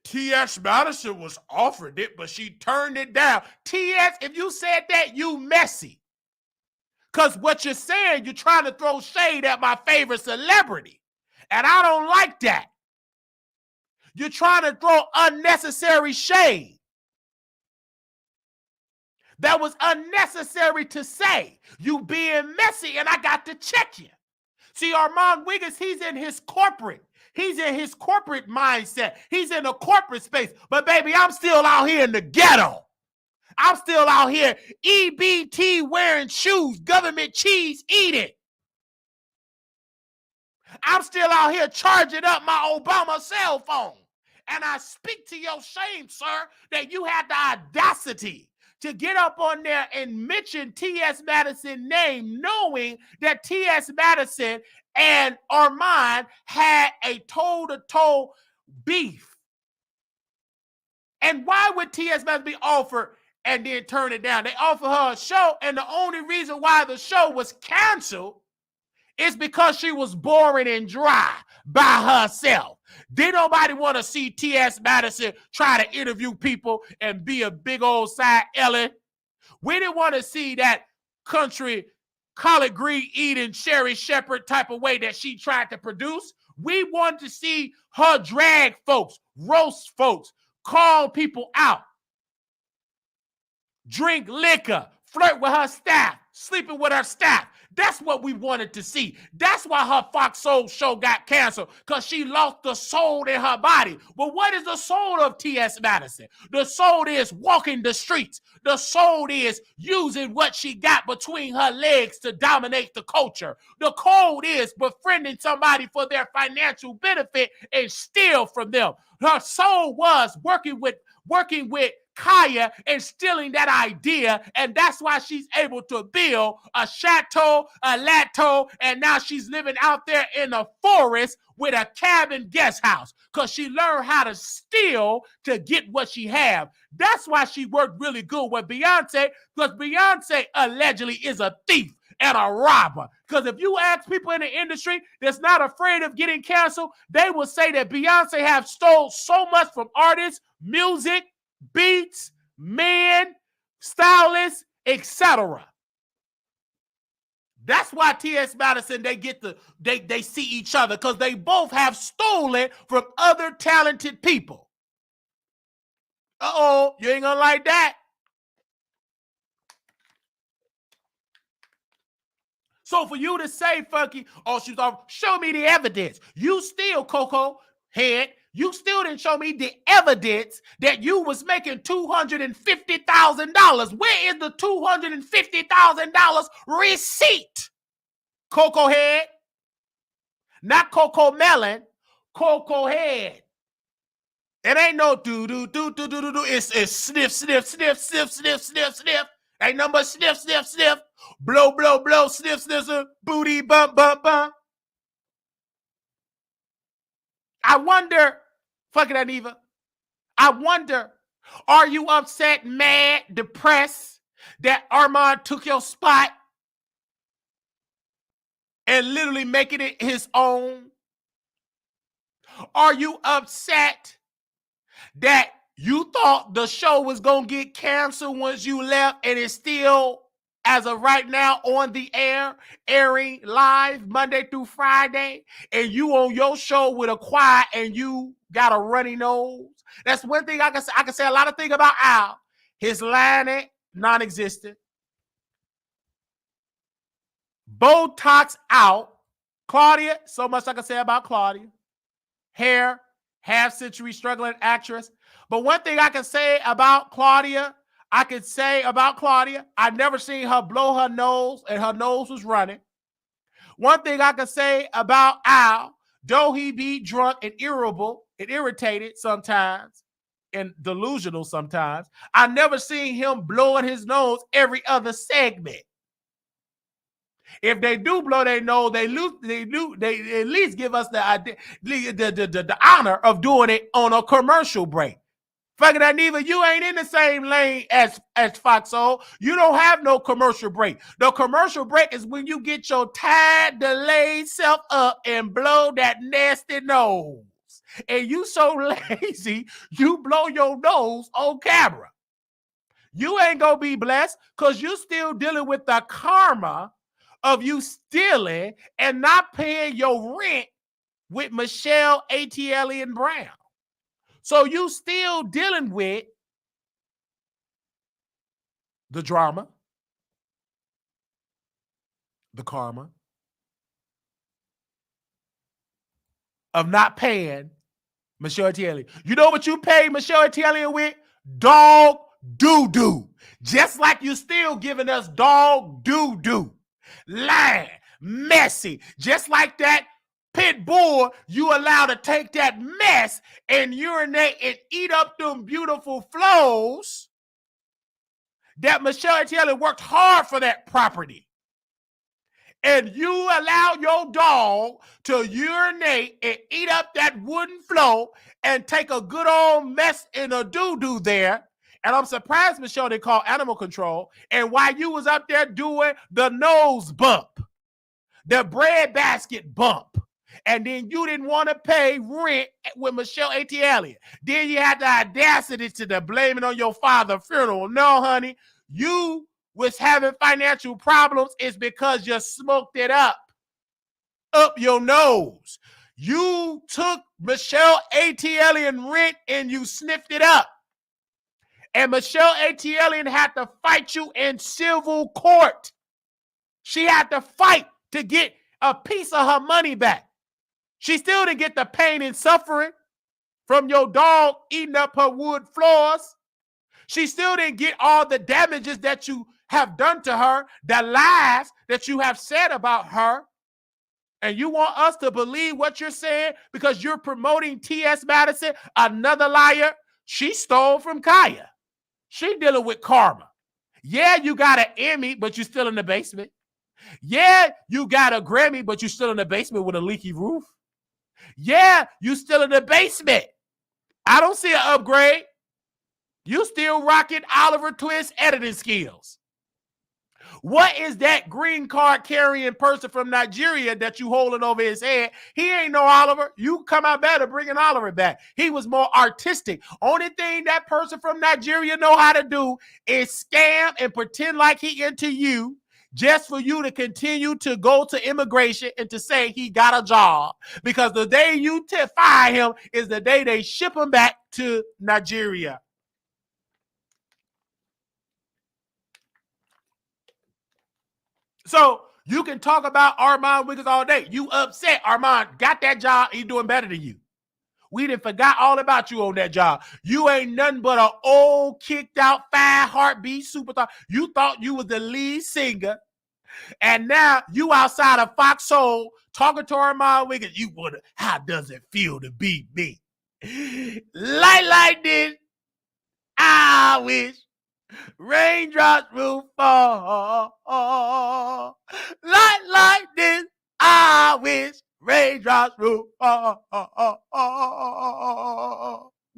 T.S. Madison was offered it, but she turned it down. T.S., if you said that, you messy. Because what you're saying, you're trying to throw shade at my favorite celebrity. And I don't like that. You're trying to throw unnecessary shade. That was unnecessary to say. You being messy, and I got to check you. See, Armon Wiggins, he's in his corporate mindset. He's in a corporate space. But baby, I'm still out here in the ghetto. I'm still out here EBT wearing shoes, government cheese eating. I'm still out here charging up my Obama cell phone. And I speak to your shame, sir, that you had the audacity to get up on there and mention T.S. Madison's name, knowing that T.S. Madison and Armon had a toe-to-toe beef. And why would T.S. Madison be offered and then turn it down? They offered her a show, and the only reason why the show was canceled is because she was boring and dry by herself. Did nobody want to see T.S. Madison try to interview people and be a big old side Ellen? We didn't want to see that country collard green eating Sherry Shepherd type of way that she tried to produce. We wanted to see her drag folks, roast folks, call people out, drink liquor, flirt with her staff, sleeping with her staff. That's what we wanted to see. That's why her Fox Soul show got canceled, because she lost the soul in her body. Well, what is the soul of T.S. Madison? The soul is walking the streets. The soul is using what she got between her legs to dominate the culture. The code is befriending somebody for their financial benefit and steal from them. Her soul was working with Kaya and stealing that idea, and that's why she's able to build a chateau, a lateau, and now she's living out there in the forest with a cabin guest house, because she learned how to steal to get what she have. That's why she worked really good with Beyonce, because Beyonce allegedly is a thief and a robber. Because if you ask people in the industry that's not afraid of getting canceled, they will say that Beyonce have stole so much from artists, music, beats, men, stylists, etc. That's why T.S. Madison, they see each other, because they both have stolen from other talented people. Uh-oh, you ain't gonna like that. So for you to say, Funky, oh, she's off, show me the evidence. You still, Coco Head, you still didn't show me the evidence that you was making $250,000. Where is the $250,000 receipt? Coco Head. Not Coco Melon, Coco Head. It ain't no do-do-do-do-do-do-do. It's sniff, sniff, sniff, sniff, sniff, sniff, sniff. Ain't no but sniff, sniff, sniff. Blow, blow, blow, sniff, sniff, sniff. Booty, bump, bump, bump. I wonder, fucking Dineva, I wonder, are you upset, mad, depressed that Armon took your spot and literally making it his own? Are you upset that You thought the show was going to get canceled once you left, and it's still, as of right now, on the air, airing live Monday through Friday, and you on your show with a choir and you got a runny nose. That's one thing I can say. I can say a lot of things about Al. His line ain't non-existent. Botox out. Claudia, so much I can say about Claudia. Hair, half-century struggling actress. But one thing I can say about Claudia, I never seen her blow her nose, and her nose was running. One thing I can say about Al, though he be drunk and irritable and irritated sometimes and delusional sometimes, I never seen him blowing his nose every other segment. If they do blow their nose, they at least give us the honor of doing it on a commercial break. Fucking Dineva, you ain't in the same lane as Foxhole. You don't have no commercial break. The commercial break is when you get your tired, delayed self up and blow that nasty nose. And you so lazy, you blow your nose on camera. You ain't gonna be blessed because you still dealing with the karma of you stealing and not paying your rent with Michelle ATL and Brown. So you still dealing with the drama, the karma of not paying Michelle ATL. You know what you pay Michelle ATL with? Dog doo-doo. Just like you still giving us dog doo-doo. Lying, messy, just like that pit bull you allow to take that mess and urinate and eat up them beautiful flows that Michelle Taylor worked hard for that property. And you allow your dog to urinate and eat up that wooden flow and take a good old mess in a doo-doo there. And I'm surprised Michelle didn't call animal control. And while you was up there doing the nose bump, the bread basket bump, and then you didn't want to pay rent with Michelle ATL. Then you had the audacity to blame it on your father's funeral. No, honey, you was having financial problems is because you smoked it up your nose. You took Michelle ATL rent and you sniffed it up. And Michelle ATL had to fight you in civil court. She had to fight to get a piece of her money back. She still didn't get the pain and suffering from your dog eating up her wood floors. She still didn't get all the damages that you have done to her, the lies that you have said about her. And you want us to believe what you're saying because you're promoting T.S. Madison, another liar. She stole from Kaya. She dealing with karma. Yeah, you got an Emmy, but you're still in the basement. Yeah, you got a Grammy, but you're still in the basement with a leaky roof. Yeah, you still in the basement. I don't see an upgrade. You still rocking Oliver Twist editing skills. What is that green card carrying person from Nigeria that you holding over his head? He ain't no Oliver. You come out better bringing Oliver back. He was more artistic. Only thing that person from Nigeria know how to do is scam and pretend like he into you just for you to continue to go to immigration and to say he got a job. Because the day you fire him is the day they ship him back to Nigeria. So you can talk about Armon Wiggins all day. You upset. Armon got that job. He's doing better than you. We done forgot all about you on that job. You ain't nothing but an old, kicked out, 5 heartbeat superstar. You thought you was the lead singer. And now you outside of Foxhole talking to Armon Wiggins. You wonder, how does it feel to be me? Like this, I wish raindrops will fall. Like this, I wish raindrops will fall.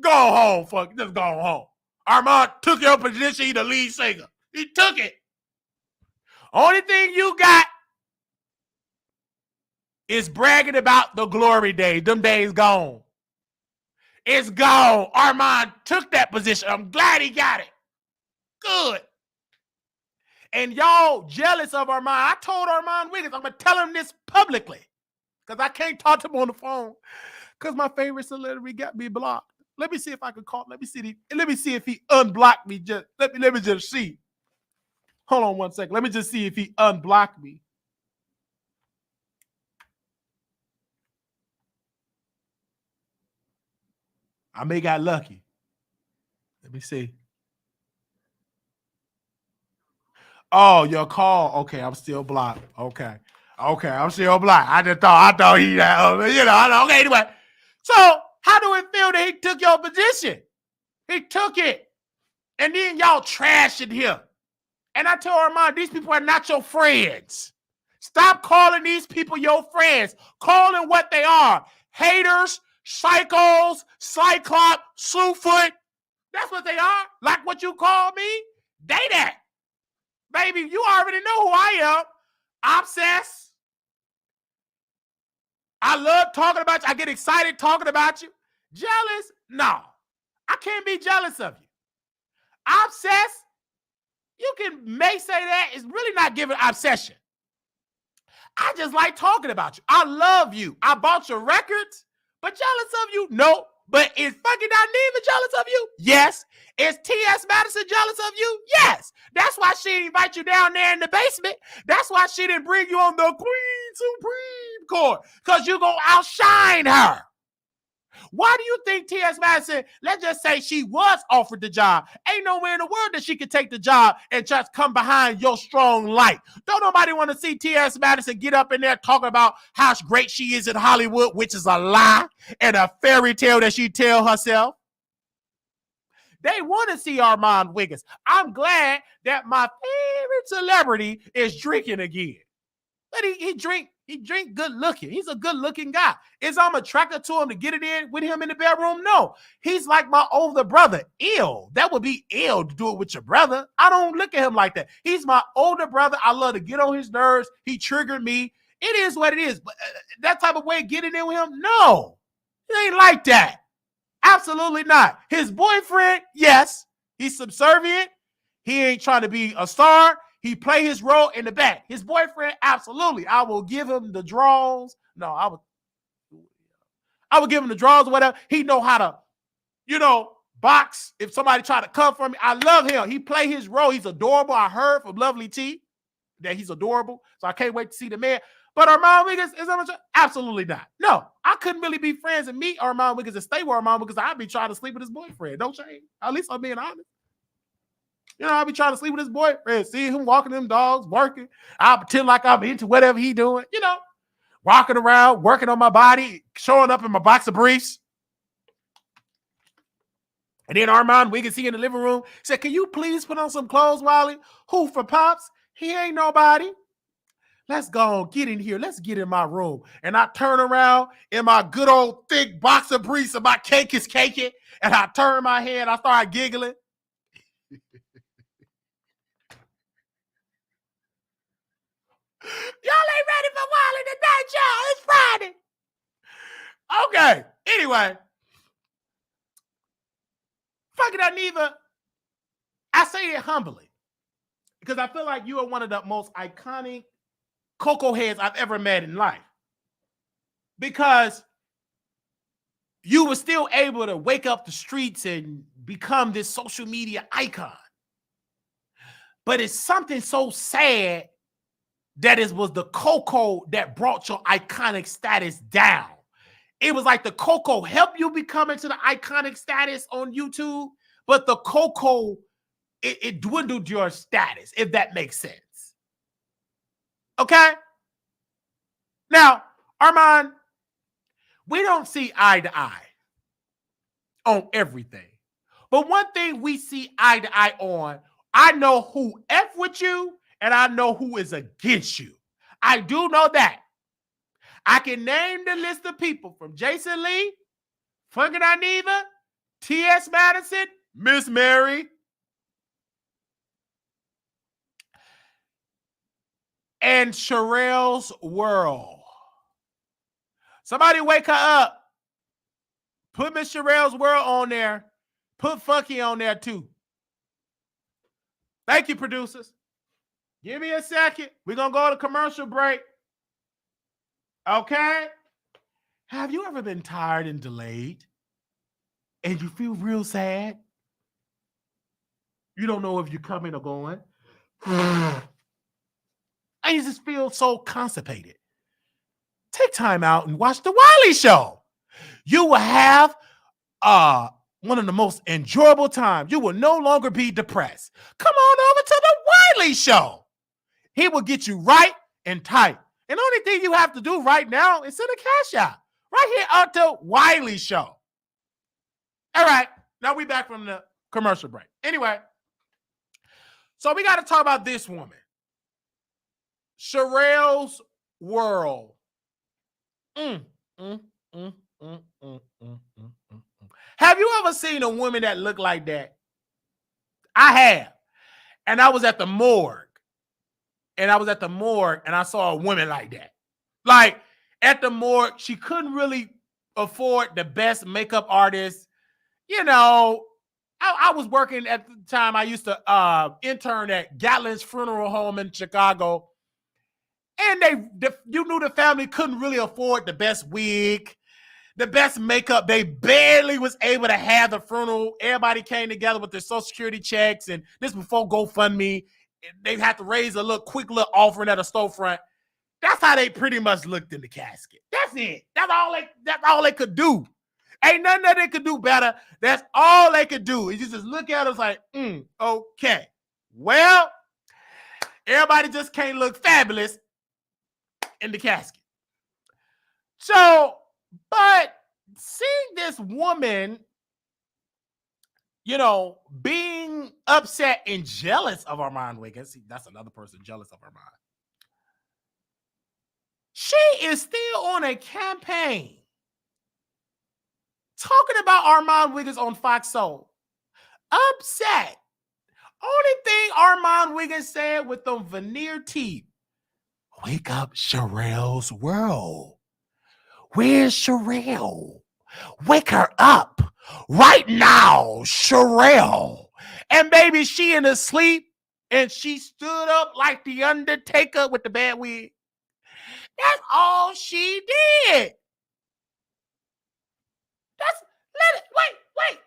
Go home, fuck. Just go home. Armon took your position. He the lead singer. He took it. Only thing you got is bragging about the glory days. Them days gone. It's gone. Armon took that position. I'm glad he got it. Good. And y'all jealous of Armon. I told Armon Wiggins, I'm going to tell him this publicly because I can't talk to him on the phone because my favorite celebrity got me blocked. Let me see if I can call. Let me see if he unblocked me. Just let me just see. Hold on one second. Let me just see if he unblocked me. I may got lucky. Let me see. Oh, your call. Okay, I'm still blocked. Okay, I'm still blocked. I thought he, okay, anyway. So, how do it feel that he took your position? He took it. And then y'all trashing him. And I told Armon, these people are not your friends. Stop calling these people your friends. Call them what they are. Haters, psychos, cyclops, Slewfoot. That's what they are. Like what you call me. They that. Baby, you already know who I am. Obsessed. I love talking about you. I get excited talking about you. Jealous? No. I can't be jealous of you. Obsessed? You may say that. It's really not giving obsession. I just like talking about you. I love you. I bought your records, but jealous of you? No. But is fucking Dineva jealous of you? Yes. Is T.S. Madison jealous of you? Yes. That's why she didn't invite you down there in the basement. That's why she didn't bring you on the Queen Supreme Court, because you're going to outshine her. Why do you think T.S. Madison, let's just say she was offered the job, ain't nowhere in the world that she could take the job and just come behind your strong light? Don't nobody want to see T.S. Madison get up in there talking about how great she is in Hollywood, which is a lie and a fairy tale that she tell herself. They want to see Armon Wiggins. I'm glad that my favorite celebrity is drinking again. But he drink good looking. He's a good looking guy. Is I'm attracted to him to get it in with him in the bedroom? No. He's like my older brother. Ill. That would be ill to do it with your brother. I don't look at him like that. He's my older brother. I love to get on his nerves. He triggered me. It is what it is. But that type of way of getting in with him? No. It ain't like that. Absolutely not. His boyfriend, yes. He's subservient. He ain't trying to be a star. He play his role in the back. His boyfriend, absolutely. I will give him the draws. No, I would give him the draws or whatever. He know how to, box if somebody try to come for me. I love him. He play his role. He's adorable. I heard from Lovely T that he's adorable. So I can't wait to see the man. But Armon Wiggins is absolutely not. No, I couldn't really be friends and meet Armon Wiggins and stay with Armon because I'd be trying to sleep with his boyfriend. Don't change. At least I'm being honest. I'll be trying to sleep with his boyfriend, see him walking them dogs, working. I'll pretend like I'm into whatever he doing, walking around, working on my body, showing up in my boxer briefs. And then Armon Wiggins, he in the living room, said, can you please put on some clothes, Wiley? Who for Pops? He ain't nobody. Let's go on, get in here. Let's get in my room. And I turn around in my good old thick boxer briefs and my cake is caking. And I turn my head, I start giggling. Y'all ain't ready for Wiley tonight, y'all. It's Friday. Okay. Anyway. Fucking Dineva, I say it humbly because I feel like you are one of the most iconic cocoa heads I've ever met in life. Because you were still able to wake up the streets and become this social media icon. But it's something so sad that it was the cocoa that brought your iconic status down. It was like the cocoa helped you become into the iconic status on YouTube, but the cocoa, it dwindled your status, if that makes sense. Okay? Now, Armon, we don't see eye to eye on everything. But one thing we see eye to eye on, I know who F with you and I know who is against you. I do know that. I can name the list of people from Jason Lee, fucking Dineva, T.S. Madison, Miss Mary, and Sharrell's World. Somebody wake her up. Put Miss Sharrell's World on there. Put Funky on there too. Thank you, producers. Give me a second. We're going to go to commercial break. Okay? Have you ever been tired and delayed? And you feel real sad? You don't know if you're coming or going. And you just feel so constipated. Take time out and watch the Wiley Show. You will have one of the most enjoyable times. You will no longer be depressed. Come on over to the Wiley Show. He will get you right and tight. And the only thing you have to do right now is send a cash out. Right here on the Wiley Show. All right. Now we back from the commercial break. Anyway, so we got to talk about this woman. Sharrell's World. Have you ever seen a woman that looked like that? I have. And I was at the morgue. And I saw a woman like that. Like, at the morgue, she couldn't really afford the best makeup artist. You know, I was working at the time. I used to intern at Gatlin's Funeral Home in Chicago. And you knew the family couldn't really afford the best wig, the best makeup. They barely was able to have the funeral. Everybody came together with their Social Security checks. And this before GoFundMe. They had to raise a quick little offering at a storefront. That's how they pretty much looked in the casket. That's it. That's all they could do. Ain't nothing that they could do better. That's all they could do. You just look at us like, okay. Well, everybody just can't look fabulous in the casket. So, but seeing this woman, you know, being upset and jealous of Armon Wiggins, see, that's another person jealous of Armon. She is still on a campaign talking about Armon Wiggins on Fox Soul. Upset. Only thing Armon Wiggins said with them veneer teeth, wake up, Sharrell's World. Where's Sharrell? Wake her up right now, Sharrell. And baby, she in her sleep and she stood up like the Undertaker with the bad wig. That's all she did. Wait.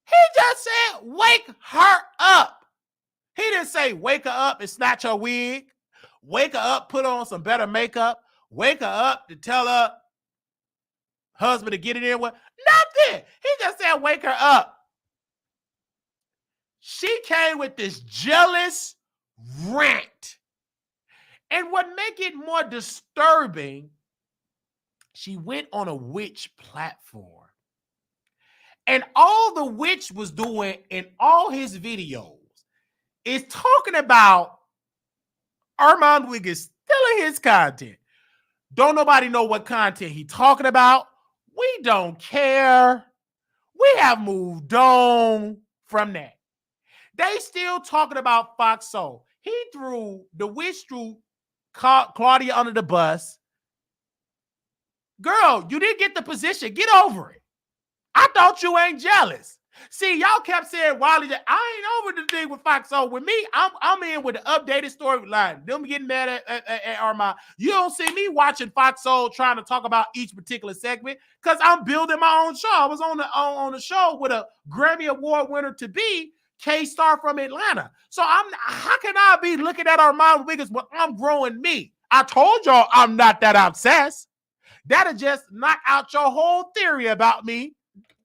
He just said, wake her up. He didn't say, wake her up and snatch her wig. Wake her up, put on some better makeup. Wake her up to tell her husband to get it in with. Nothing. He just said, wake her up. She came with this jealous rant. And what make it more disturbing, she went on a witch platform. And all the witch was doing in all his videos is talking about Armon Wiggins stealing his content. Don't nobody know what content he talking about. We don't care. We have moved on from that. They still talking about Fox Soul. The witch threw Claudia under the bus. Girl, you didn't get the position. Get over it. I thought you ain't jealous. See, y'all kept saying, Wiley, that I ain't over the thing with Fox Soul. With me, I'm in with the updated storyline. Them getting mad at Armon. You don't see me watching Fox Soul trying to talk about each particular segment because I'm building my own show. I was on the show with a Grammy Award winner to be K-Star from Atlanta. So how can I be looking at Armon Wiggins when I'm growing me? I told y'all I'm not that obsessed. That'll just knock out your whole theory about me.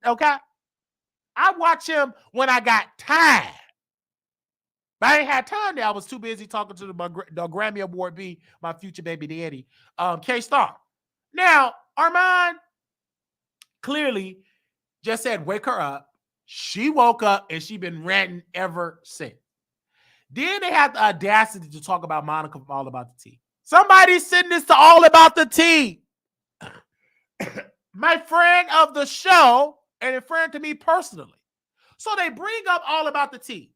Okay? I watch him when I got time. But I ain't had time there. I was too busy talking to the Grammy Award be my future baby daddy, K-Star. Now, Armon clearly just said, wake her up. She woke up and she been ranting ever since. Then they had the audacity to talk about Monica from All About the Tea. Somebody send this to All About the Tea. My friend of the show and a friend to me personally. So they bring up All About the Tea.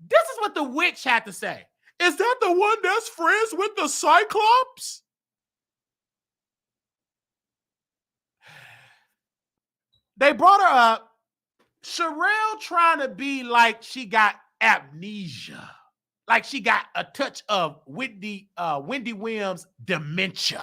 This is what the witch had to say. Is that the one that's friends with the Cyclops? They brought her up. Sharrell trying to be like she got amnesia, like she got a touch of Wendy Williams dementia.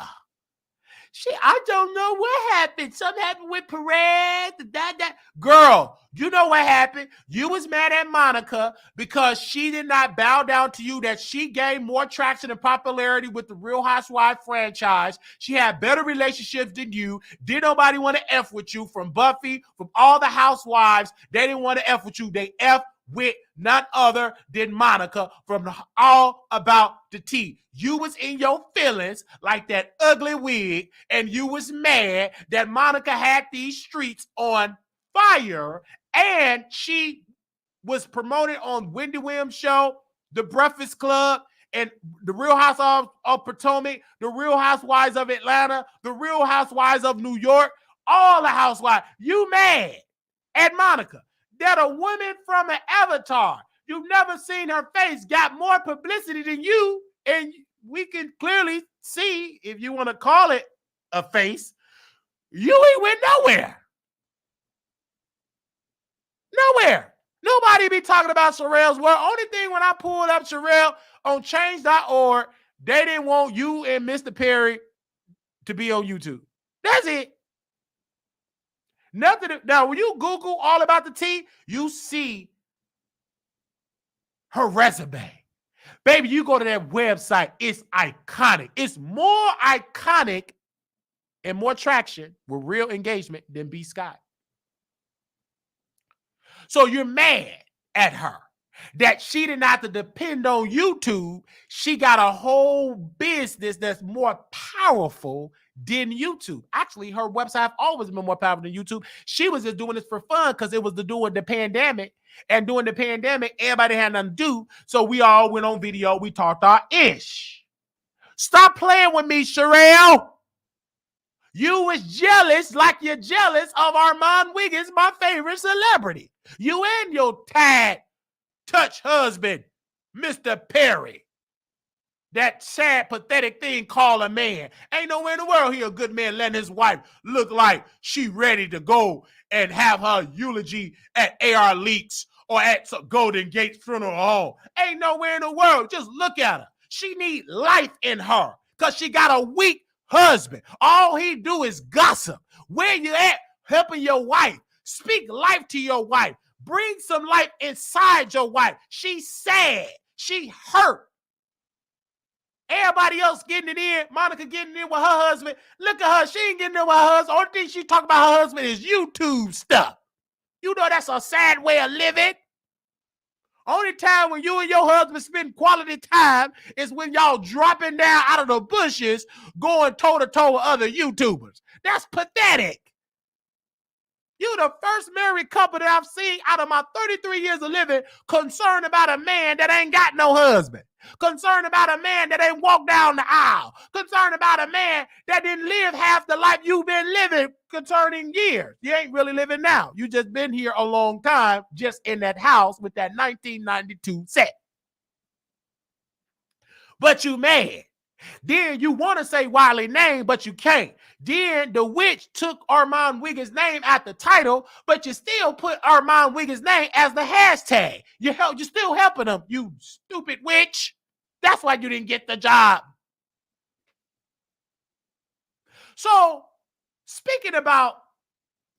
I don't know what happened. Something happened with Perez. That. Girl, you know what happened. You was mad at Monica because she did not bow down to you, that she gained more traction and popularity with the Real Housewives franchise. She had better relationships than you. Did nobody want to F with you, from Buffy, from all the housewives. They didn't want to F with you. They F with none other than Monica from All About the Tea. You was in your feelings like that ugly wig, and you was mad that Monica had these streets on fire, and she was promoted on Wendy Williams' show, The Breakfast Club, and the Real Housewives of Potomac, the Real Housewives of Atlanta, the Real Housewives of New York, all the housewives. You mad at Monica that a woman from an avatar, you've never seen her face, got more publicity than you, and we can clearly see, if you want to call it a face, you ain't went nowhere. Nowhere. Nobody be talking about Sharrell's world. Only thing, when I pulled up Sharrell on change.org, they didn't want you and Mr. Perry to be on YouTube. That's it. Nothing. Now, when you Google All About the Tea, you see her resume. Baby, you go to that website. It's iconic. It's more iconic and more traction with real engagement than B. Scott. So you're mad at her that she didn't have to depend on YouTube. She got a whole business that's more powerful than YouTube. Actually, her website have always been more powerful than YouTube. She was just doing this for fun because it was during the pandemic. And during the pandemic, everybody had nothing to do. So we all went on video. We talked our ish. Stop playing with me, Sharrell. You was jealous like you're jealous of Armon Wiggins, my favorite celebrity. You and your tied touch husband, Mr. Perry. That sad, pathetic thing called a man. Ain't nowhere in the world he a good man letting his wife look like she ready to go and have her eulogy at AR Leaks or at some Golden Gate funeral home. Ain't nowhere in the world. Just look at her. She need life in her because she got a weak husband. All he do is gossip. Where you at helping your wife? Speak life to your wife. Bring some life inside your wife. She's sad. She hurt. Everybody else getting it in. Monica getting in with her husband. Look at her. She ain't getting in with her husband. Only thing she talk about her husband is YouTube stuff. You know that's a sad way of living. Only time when you and your husband spend quality time is when y'all dropping down out of the bushes going toe-to-toe with other YouTubers. That's pathetic. You're the first married couple that I've seen out of my 33 years of living concerned about a man that ain't got no husband. Concerned about a man that ain't walked down the aisle. Concerned about a man that didn't live half the life you've been living concerning years. You ain't really living now. You just been here a long time just in that house with that 1992 set. But you mad. Then you want to say Wiley name, but you can't. Then the witch took Armon Wiggins' name at the title, but you still put Armon Wiggins' name as the hashtag. You're still helping them, you stupid witch. That's why you didn't get the job. So, speaking about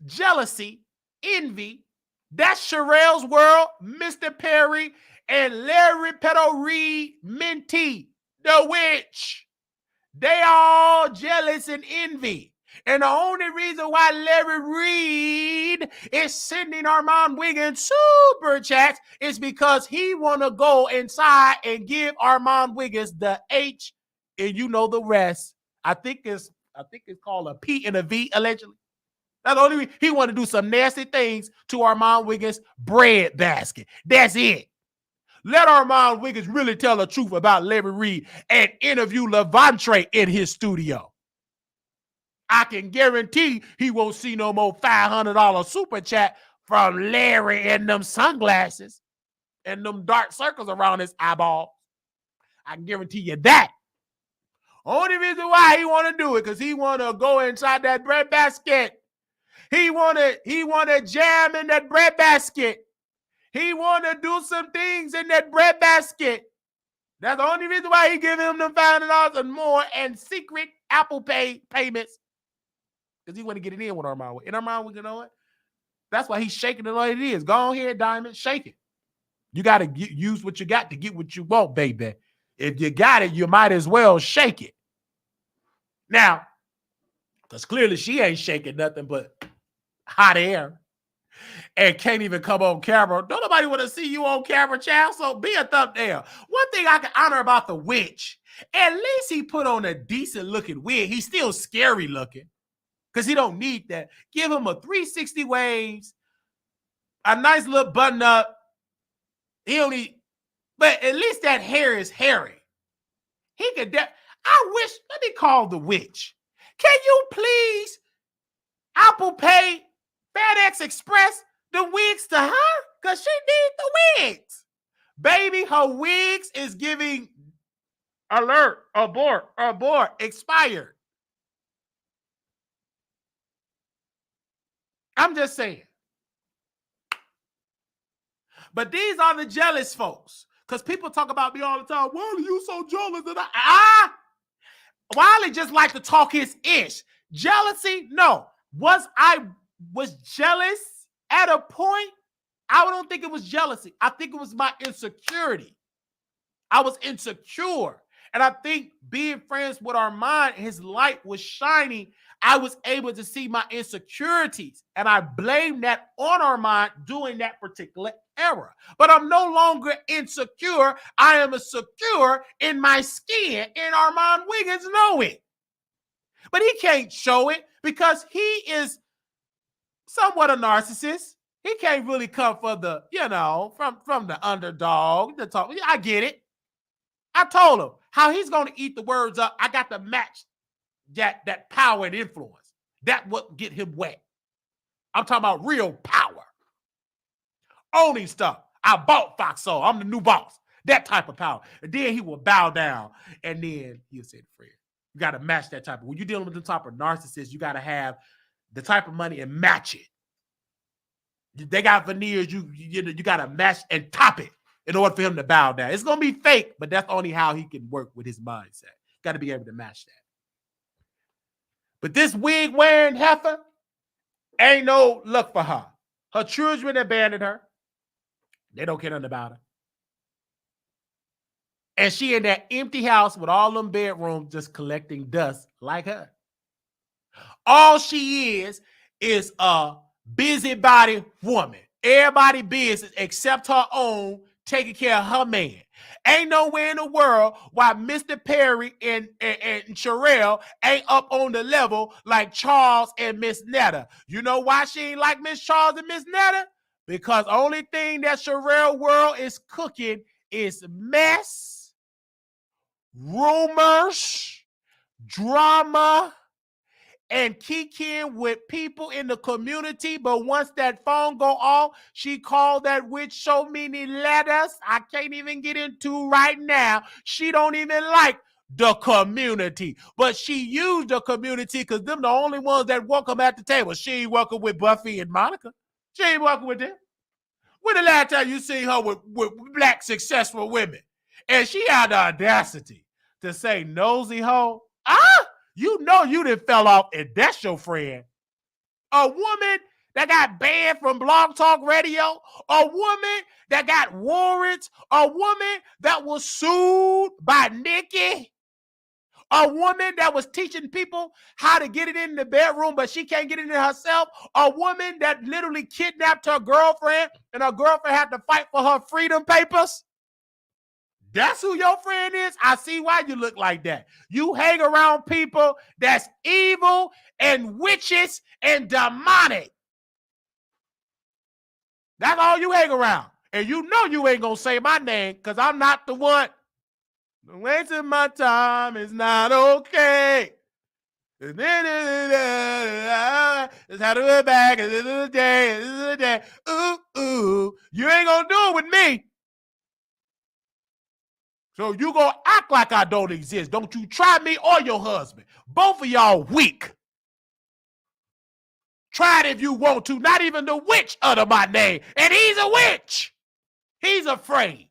jealousy, envy, that's Sharrell's world, Mr. Perry, and Larry Pedo Reed Mentee, the witch. They all jealous and envy. And the only reason why Larry Reed is sending Armon Wiggins super chats is because he want to go inside and give Armon Wiggins the H, and you know the rest. I think it's called a P and a V, allegedly. That's the only reason. He want to do some nasty things to Armon Wiggins' bread basket. That's it. Let Armon Wiggins really tell the truth about Larry Reed and interview Levante in his studio. I can guarantee he won't see no more $500 super chat from Larry and them sunglasses and them dark circles around his eyeball. I can guarantee you that. Only reason why he want to do it because he want to go inside that bread basket He wanna jam in that bread basket. He wanna do some things in that bread basket. That's the only reason why he giving him them $500 and more and secret Apple Pay payments. Because he want to get it in with Armon. And Armon, you know what? That's why he's shaking it like it is. Go on here, Diamond, shake it. You got to use what you got to get what you want, baby. If you got it, you might as well shake it. Now, because clearly she ain't shaking nothing but hot air and can't even come on camera. Don't nobody want to see you on camera, child, so be a thumbnail. One thing I can honor about the witch, at least he put on a decent-looking wig. He's still scary looking because he don't need that. Give him a 360 waves, a nice little button-up. He don't need, but at least that hair is hairy. He could, I wish, let me call the witch. Can you please Apple Pay, FedEx Express the wigs to her? Because she needs the wigs. Baby, her wigs is giving alert, abort, expired. I'm just saying. But these are the jealous folks. Because people talk about me all the time. Wiley, you so jealous. And Wiley just like to talk his ish. Jealousy? No. I was jealous at a point? I don't think it was jealousy. I think it was my insecurity. I was insecure. And I think being friends with Armon, his light was shining. I was able to see my insecurities. And I blame that on Armon during that particular era. But I'm no longer insecure. I am secure in my skin. And Armon Wiggins know it. But he can't show it because he is somewhat a narcissist. He can't really come for the, from the underdog. I get it. I told him how he's going to eat the words up. I got to match that power and influence. That would get him wet. I'm talking about real power. Owning stuff. I bought Foxhole. I'm the new boss. That type of power. And then he will bow down. And then he'll say, Fred, you got to match that type of. When you're dealing with the type of narcissist, you got to have the type of money and match it. They got veneers. You got to match and top it in order for him to bow down. It's going to be fake, but that's only how he can work with his mindset. Got to be able to match that. But this wig wearing heifer ain't no luck for her. Her children abandoned her. They don't care nothing about her. And she in that empty house with all them bedrooms just collecting dust like her. All she is a busybody woman. Everybody business except her own, taking care of her man. Ain't nowhere in the world why Mr. Perry and Sharrell ain't up on the level like Charles and Miss Netta. You know why she ain't like Miss Charles and Miss Netta? Because only thing that Sharrell world is cooking is mess, rumors, drama, and kikiing with people in the community. But once that phone go off, she called that witch so many letters I can't even get into right now. She don't even like the community. But she used the community because them the only ones that welcome at the table. She ain't welcome with Buffy and Monica. She ain't welcome with them. When the last time you seen her with black successful women? And she had the audacity to say nosy hoe. You know you done fell off, and that's your friend. A woman that got banned from Blog Talk Radio, a woman that got warrants, a woman that was sued by Nikki, a woman that was teaching people how to get it in the bedroom, but she can't get it in herself, a woman that literally kidnapped her girlfriend, and her girlfriend had to fight for her freedom papers. That's who your friend is? I see why you look like that. You hang around people that's evil and witches and demonic. That's all you hang around. And you know you ain't going to say my name because I'm not the one. Wasting my time is not okay. It's how to go back. This is the day. This is the day. Ooh. You ain't going to do it with me. So you gonna act like I don't exist. Don't you try me or your husband. Both of y'all weak. Try it if you want to. Not even the witch utter my name. And he's a witch. He's afraid.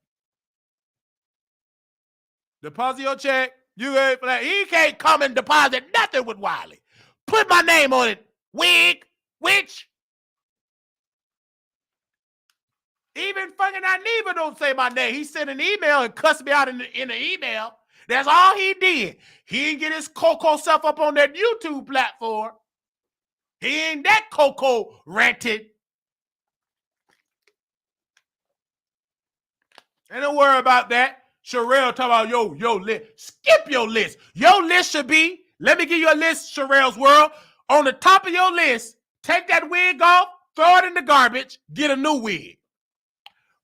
Deposit your check. You ain't like, he can't come and deposit nothing with Wiley. Put my name on it. Witch. Even fucking Dineva don't say my name. He sent an email and cussed me out in the email. That's all he did. He didn't get his Coco self up on that YouTube platform. He ain't that Coco rented. And don't worry about that. Sharrell talking about yo list. Skip your list. Your list should be, let me give you a list, Sharrell's World. On the top of your list, take that wig off, throw it in the garbage, get a new wig.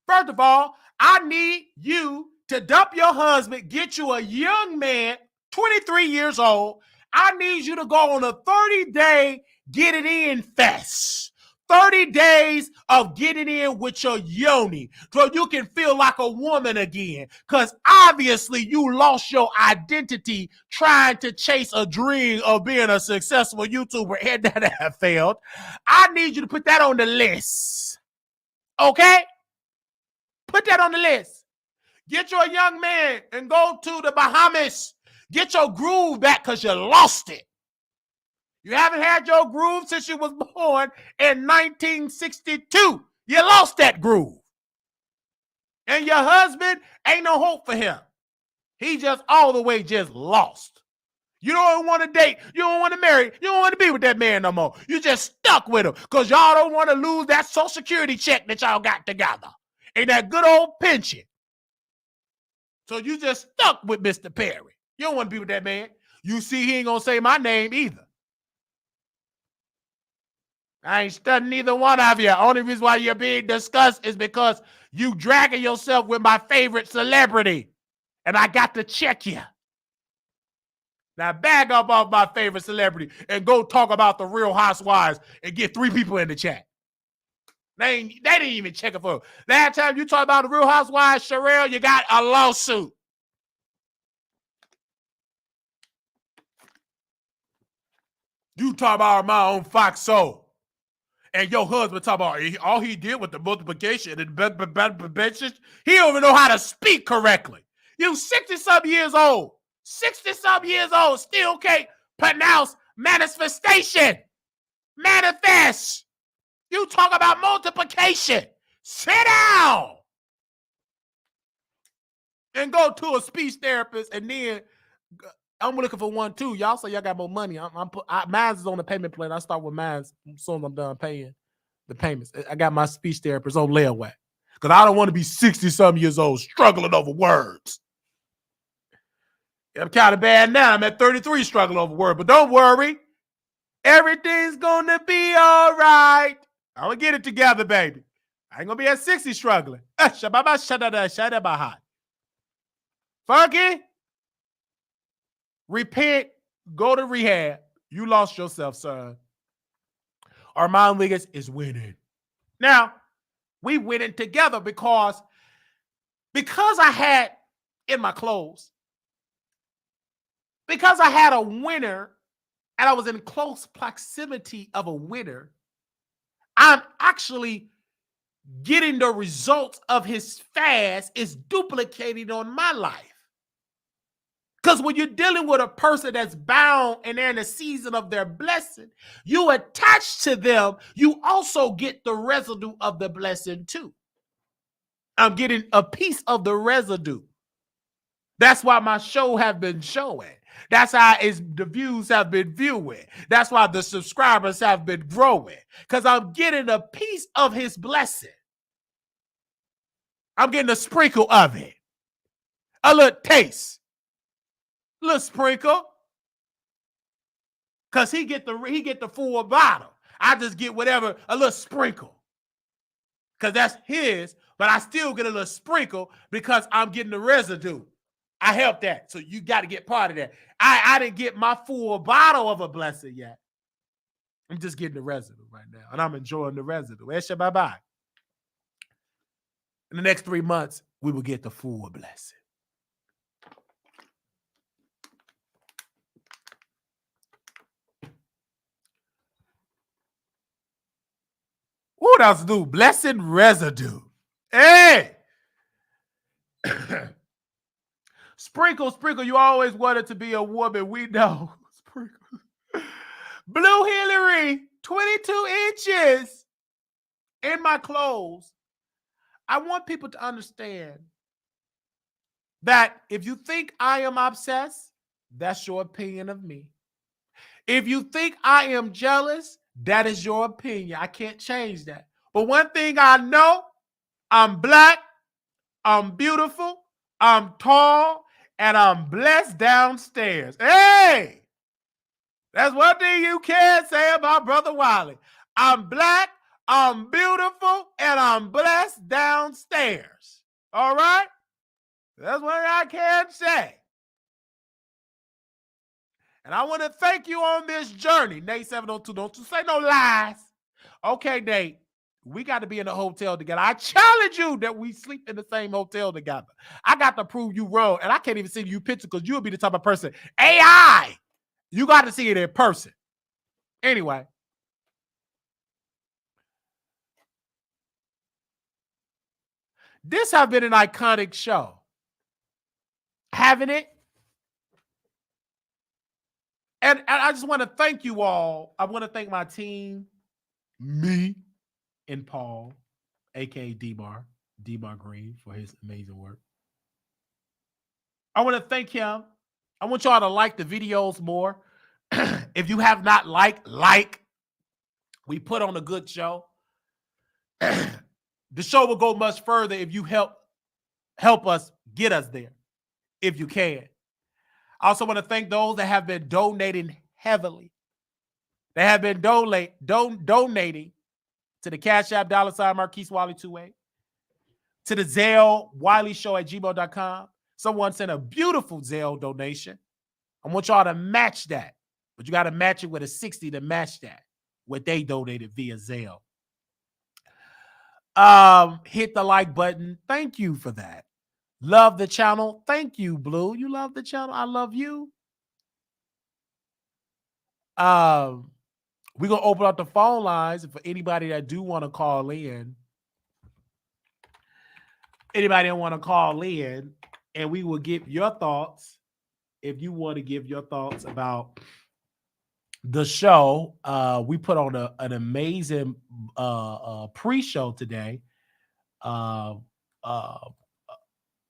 First of all, I need you to dump your husband, get you a young man, 23 years old. I need you to go on a 30-day get it in fest. 30 days of getting in with your yoni so you can feel like a woman again. Because obviously you lost your identity trying to chase a dream of being a successful YouTuber and that have failed. I need you to put that on the list. Okay? Put that on the list. Get your young man and go to the Bahamas. Get your groove back because you lost it. You haven't had your groove since you was born in 1962. You lost that groove. And your husband, ain't no hope for him. He just all the way just lost. You don't want to date. You don't want to marry. You don't want to be with that man no more. You just stuck with him because y'all don't want to lose that Social Security check that y'all got together and that good old pension. So you just stuck with Mr. Perry. You don't want to be with that man. You see, he ain't going to say my name either. I ain't studying neither one of you. Only reason why you're being discussed is because you dragging yourself with my favorite celebrity. And I got to check you. Now bag up off my favorite celebrity and go talk about the Real Housewives and get 3 people in the chat. They didn't even check it for. Last time you talked about the Real Housewives, Sharrell, you got a lawsuit. You talk about my own Fox Soul. And your husband talk about all he did with the multiplication and the he don't even know how to speak correctly. You 60-something years old. 60-something years old. Still can't pronounce manifestation. Manifest. You talk about multiplication. Sit down. And go to a speech therapist and then I'm looking for one too. Y'all say y'all got more money. Mine's is on the payment plan. I start with mine's as soon as I'm done paying the payments. I got my speech therapist on layaway because I don't want to be 60-something years old struggling over words. I'm kind of bad now. I'm at 33 struggling over words, but don't worry. Everything's going to be all right. I'm going to get it together, baby. I ain't going to be at 60 struggling. Funky. Repent, go to rehab. You lost yourself, son. Armon Wiggins is winning. Now, we winning together because I had in my clothes, because I had a winner and I was in close proximity of a winner, I'm actually getting the results of his fast is duplicating on my life. Because when you're dealing with a person that's bound and they're in a season of their blessing, you attach to them, you also get the residue of the blessing too. I'm getting a piece of the residue. That's why my show have been showing. That's how the views have been viewing. That's why the subscribers have been growing. Because I'm getting a piece of his blessing. I'm getting a sprinkle of it. A little taste. Little sprinkle, cause he get the full bottle. I just get whatever, a little sprinkle, cause that's his. But I still get a little sprinkle because I'm getting the residue. I help that, so you got to get part of that. I didn't get my full bottle of a blessing yet. I'm just getting the residue right now, and I'm enjoying the residue. Esha, bye-bye. In the next 3 months, we will get the full blessing. What else to do? Blessed residue. Hey! Sprinkle, Sprinkle, you always wanted to be a woman. We know. Sprinkle. Blue Hillary, 22 inches in my clothes. I want people to understand that if you think I am obsessed, that's your opinion of me. If you think I am jealous, that is your opinion. I can't change that. But one thing I know, I'm black, I'm beautiful, I'm tall, and I'm blessed downstairs. Hey! That's one thing you can't say about Brother Wiley. I'm black, I'm beautiful, and I'm blessed downstairs. All right? That's what I can say. And I want to thank you on this journey, Nate 702. Don't you say no lies. Okay, Nate, we got to be in a hotel together. I challenge you that we sleep in the same hotel together. I got to prove you wrong, and I can't even send you pictures because you'll be the type of person. AI, you got to see it in person. Anyway. This has been an iconic show. Haven't it? And I just want to thank you all. I want to thank my team, me and Paul, a.k.a. D-Bar Green, for his amazing work. I want to thank him. I want y'all to like the videos more. If you have not like. We put on a good show. The show will go much further if you help us get us there, if you can. I also want to thank those that have been donating heavily. They have been donating to the Cash App $ Marquise Wiley 28, to the Zelle Wiley Show at gmail.com. Someone sent a beautiful Zelle donation. I want y'all to match that, but you got to match it with a 60 to match that, what they donated via Zelle. Hit the like button. Thank you for that. Love the channel. Thank you, Blue. You love the channel. I love you. We're going to open up the phone lines for anybody that do want to call in. Anybody that want to call in, and we will give your thoughts. If you want to give your thoughts about the show, we put on an amazing pre-show today.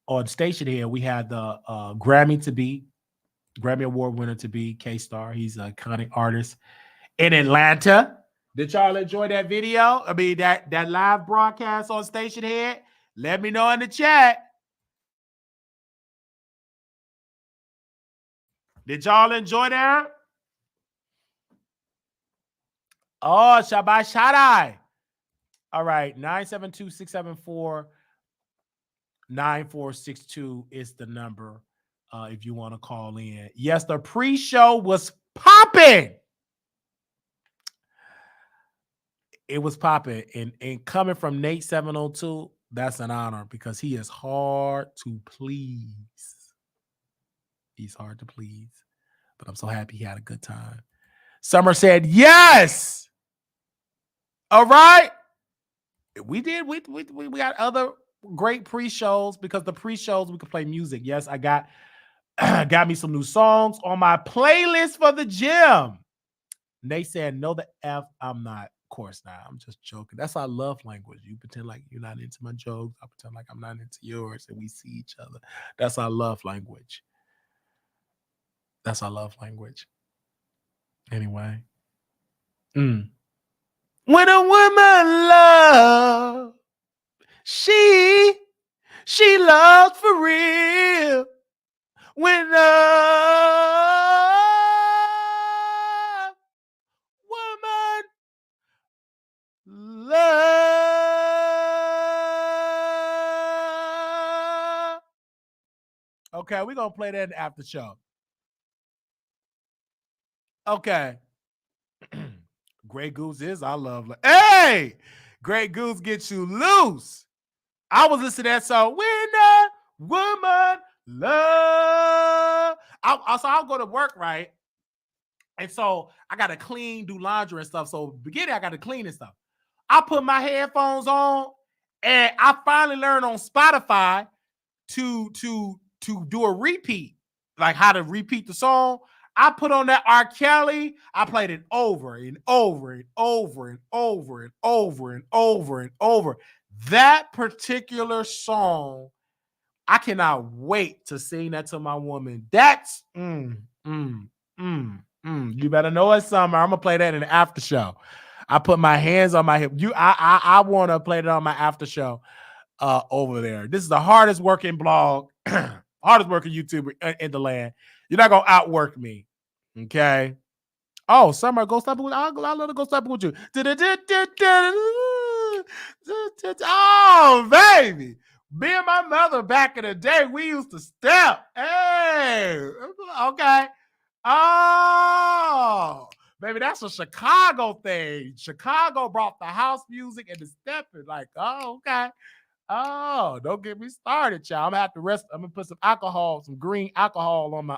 On station here, we had the Grammy Award winner to be K-Star. He's an iconic artist in Atlanta. Did y'all enjoy that video? I mean, that live broadcast on station here? Let me know in the chat. Did y'all enjoy that? Oh, Shabbat Shaddai. All right, 972-674-9462 is the number if you want to call in. Yes, the pre-show was popping. It was popping. And coming from Nate 702, that's an honor because he is hard to please. He's hard to please. But I'm so happy he had a good time. Summer said, yes. All right. We did. We got other great pre-shows because the pre-shows we could play music. Yes, I got me some new songs on my playlist for the gym. And they said, no, the F, I'm not. Of course not. I'm just joking. That's our love language. You pretend like you're not into my jokes. I pretend like I'm not into yours, and we see each other. That's our love language. That's our love language. Anyway. When a woman loves, she loves for real. When a woman loves. Okay, we're going to play that in the after show. Okay. Grey Goose is our love. Hey! Grey Goose gets you loose. I was listening to that song. When a woman love. I'll go to work, right? And so I got to clean, do laundry and stuff. So beginning, I got to clean and stuff. I put my headphones on, and I finally learned on Spotify to do a repeat, like how to repeat the song. I put on that R. Kelly. I played it over and over and over and over and over and over and over. That particular song, I cannot wait to sing that to my woman. That's You better know it's summer. I'm gonna play that in the after show. I put my hands on my hip. I want to play it on my after show over there. This is the hardest working blog, hardest working YouTuber in the land. You're not gonna outwork me, okay? Oh, Summer, go stop it with. I'll let her go stop it with you. Oh, baby. Me and my mother back in the day, we used to step. Hey, okay. Oh, baby, that's a Chicago thing. Chicago brought the house music and the stepping. Like, oh, okay. Oh, don't get me started, y'all. I'm gonna have to rest. I'm gonna put some alcohol, some green alcohol on my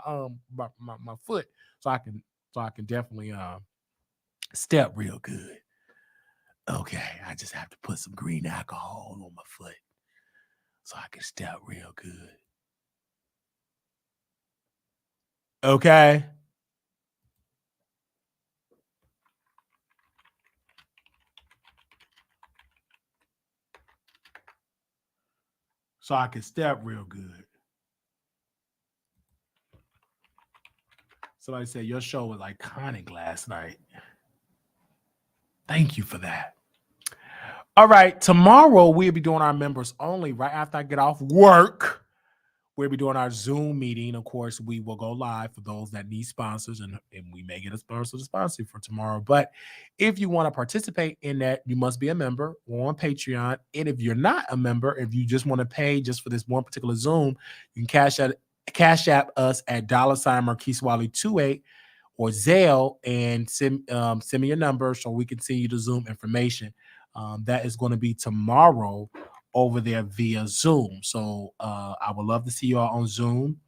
foot, so I can definitely step real good. Okay, I just have to put some green alcohol on my foot so I can step real good. Okay. So I can step real good. Somebody said your show was iconic last night. Thank you for that. All right, tomorrow we'll be doing our members only right after I get off work. We'll be doing our Zoom meeting. Of course, we will go live for those that need sponsors, and we may get a sponsor for tomorrow. But if you want to participate in that, you must be a member or on Patreon. And if you're not a member, if you just want to pay just for this one particular Zoom, you can cash app us at $Marquise28 or Zelle and send me your number so we can send you the Zoom information. That is going to be tomorrow over there via Zoom. So I would love to see you all on Zoom,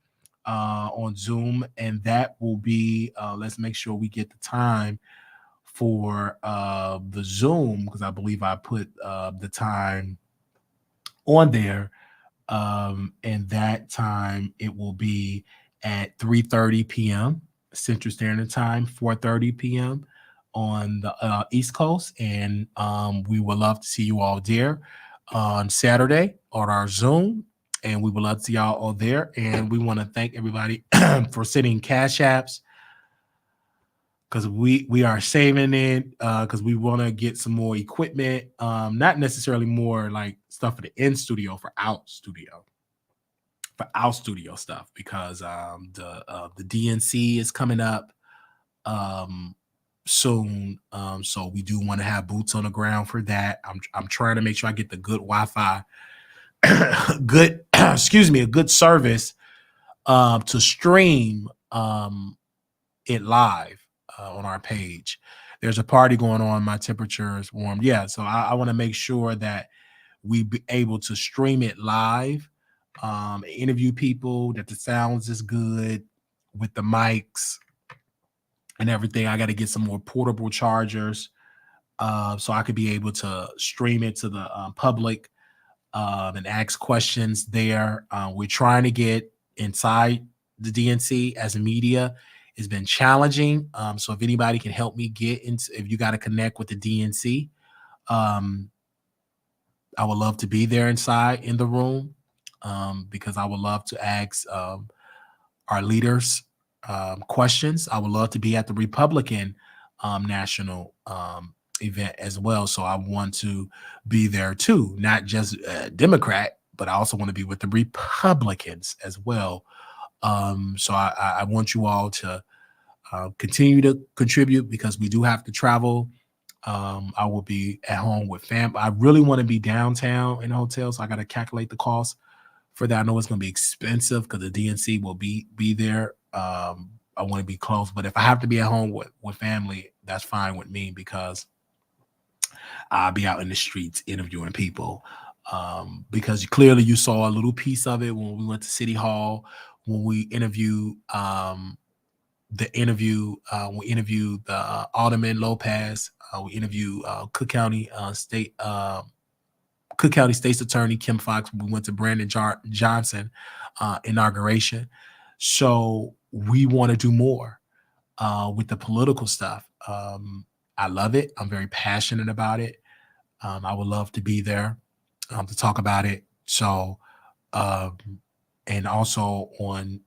and that will be. Let's make sure we get the time for the Zoom, because I believe I put the time on there, and that time it will be at 3:30 p.m. Central Standard Time, 4:30 p.m. on the East Coast, and we would love to see you all there on Saturday on our Zoom, and we would love to see y'all all there. And we want to thank everybody for sending cash apps, because we are saving it, because we want to get some more equipment, not necessarily more like stuff for the in studio, for out studio stuff, because the DNC is coming up soon, so we do want to have boots on the ground for that. I'm trying to make sure I get the good Wi-Fi, good a good service to stream it live on our page. There's a party going on. My temperature is warm. Yeah, so I want to make sure that we be able to stream it live, interview people, that the sounds is good with the mics and everything. I got to get some more portable chargers so I could be able to stream it to the public and ask questions there. We're trying to get inside the DNC as a media. It's been challenging. So if anybody can help me get into, if you got to connect with the DNC, I would love to be there inside in the room, because I would love to ask our leaders questions. I would love to be at the Republican national event as well. So I want to be there too, not just Democrat, but I also want to be with the Republicans as well. So I want you all to continue to contribute, because we do have to travel. I will be at home with fam. I really want to be downtown in a hotel, so I got to calculate the cost for that. I know it's going to be expensive because the DNC will be there. I want to be close, but if I have to be at home with family, that's fine with me, because I'll be out in the streets interviewing people. Because clearly you saw a little piece of it when we went to City Hall, when we interviewed we interviewed the Alderman Lopez We interviewed Cook County State's Attorney Kim Foxx. We went to Brandon Johnson inauguration. So we want to do more with the political stuff. I love it. I'm very passionate about it. I would love to be there to talk about it. So, and also on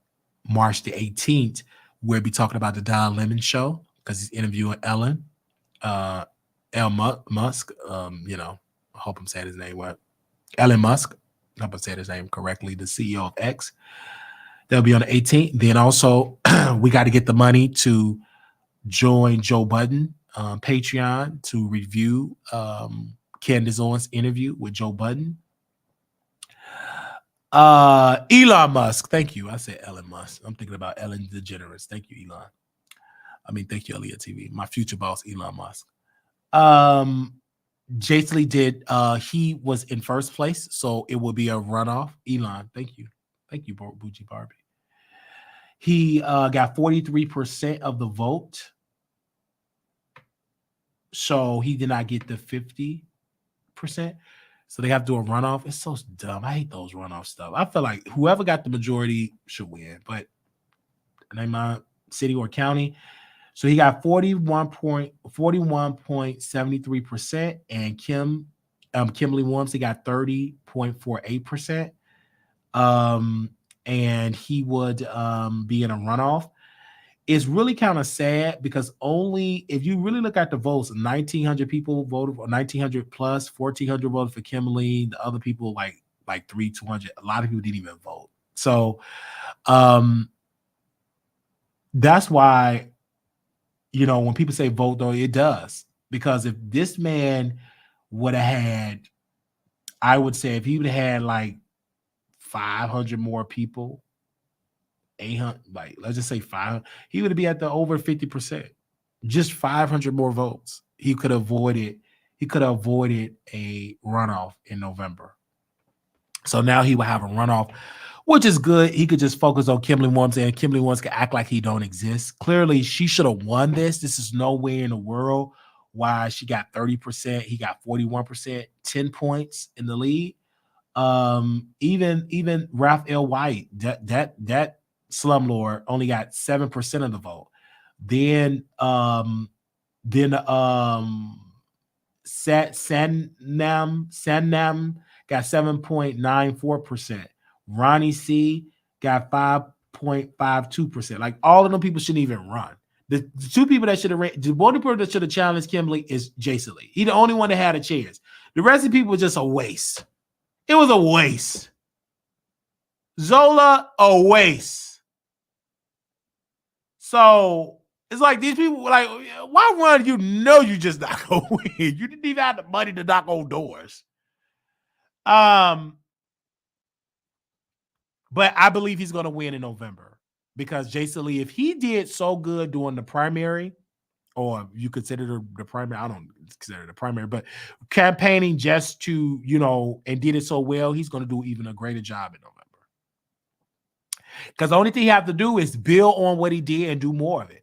March the 18th, we'll be talking about the Don Lemon show because he's interviewing Elon Musk. I hope I'm saying his name well. Elon Musk. I hope I said his name correctly. The CEO of X. That'll be on the 18th. Then also, we got to get the money to join Joe Budden Patreon to review Candace Owens' interview with Joe Budden. Elon Musk. Thank you. I said Elon Musk. I'm thinking about Ellen DeGeneres. Thank you, Elon. Thank you, Aaliyah TV. My future boss, Elon Musk. Jason Lee did. He was in first place, so it will be a runoff. Elon, thank you. Thank you, Bougie Barbie. He got 43% of the vote. So he did not get the 50%. So they have to do a runoff. It's so dumb. I hate those runoff stuff. I feel like whoever got the majority should win, but name my city or county. So he got 41.73%, and Kimberly Williams, he got 30.48%. And he would be in a runoff. It's really kind of sad because only if you really look at the votes, 1,900 people voted for 1,900 plus, 1,400 voted for Kimberly. The other people like 200. A lot of people didn't even vote. So that's why, when people say vote, though, it does. Because if this man would have had, I would say if he would have had like 500 more people, 800, like let's just say 500, he would be at the over 50%. Just 500 more votes. He could have avoided a runoff in November. So now he will have a runoff, which is good. He could just focus on Kimberly Williams, and Kimberly Williams can act like he don't exist. Clearly, she should have won this. This is no way in the world why she got 30%. He got 41%, 10 points in the lead. Even Raphael White, that slumlord only got 7% of the vote. Then Sannam got 7.94%. Ronnie C got 5.52%. Like all of them people shouldn't even run. The two people that should have ran, the only person that should have challenged Kimberly is Jason Lee. He the only one that had a chance. The rest of the people were just a waste. It was a waste. Zola, a waste. So it's like these people like, why run? You know you just not gonna win. You didn't even have the money to knock on doors. But I believe he's gonna win in November because Jason Lee, if he did so good during the primary, or you consider the primary, I don't consider the primary, but campaigning just to, and did it so well, he's going to do even a greater job in November. Because the only thing he have to do is build on what he did and do more of it.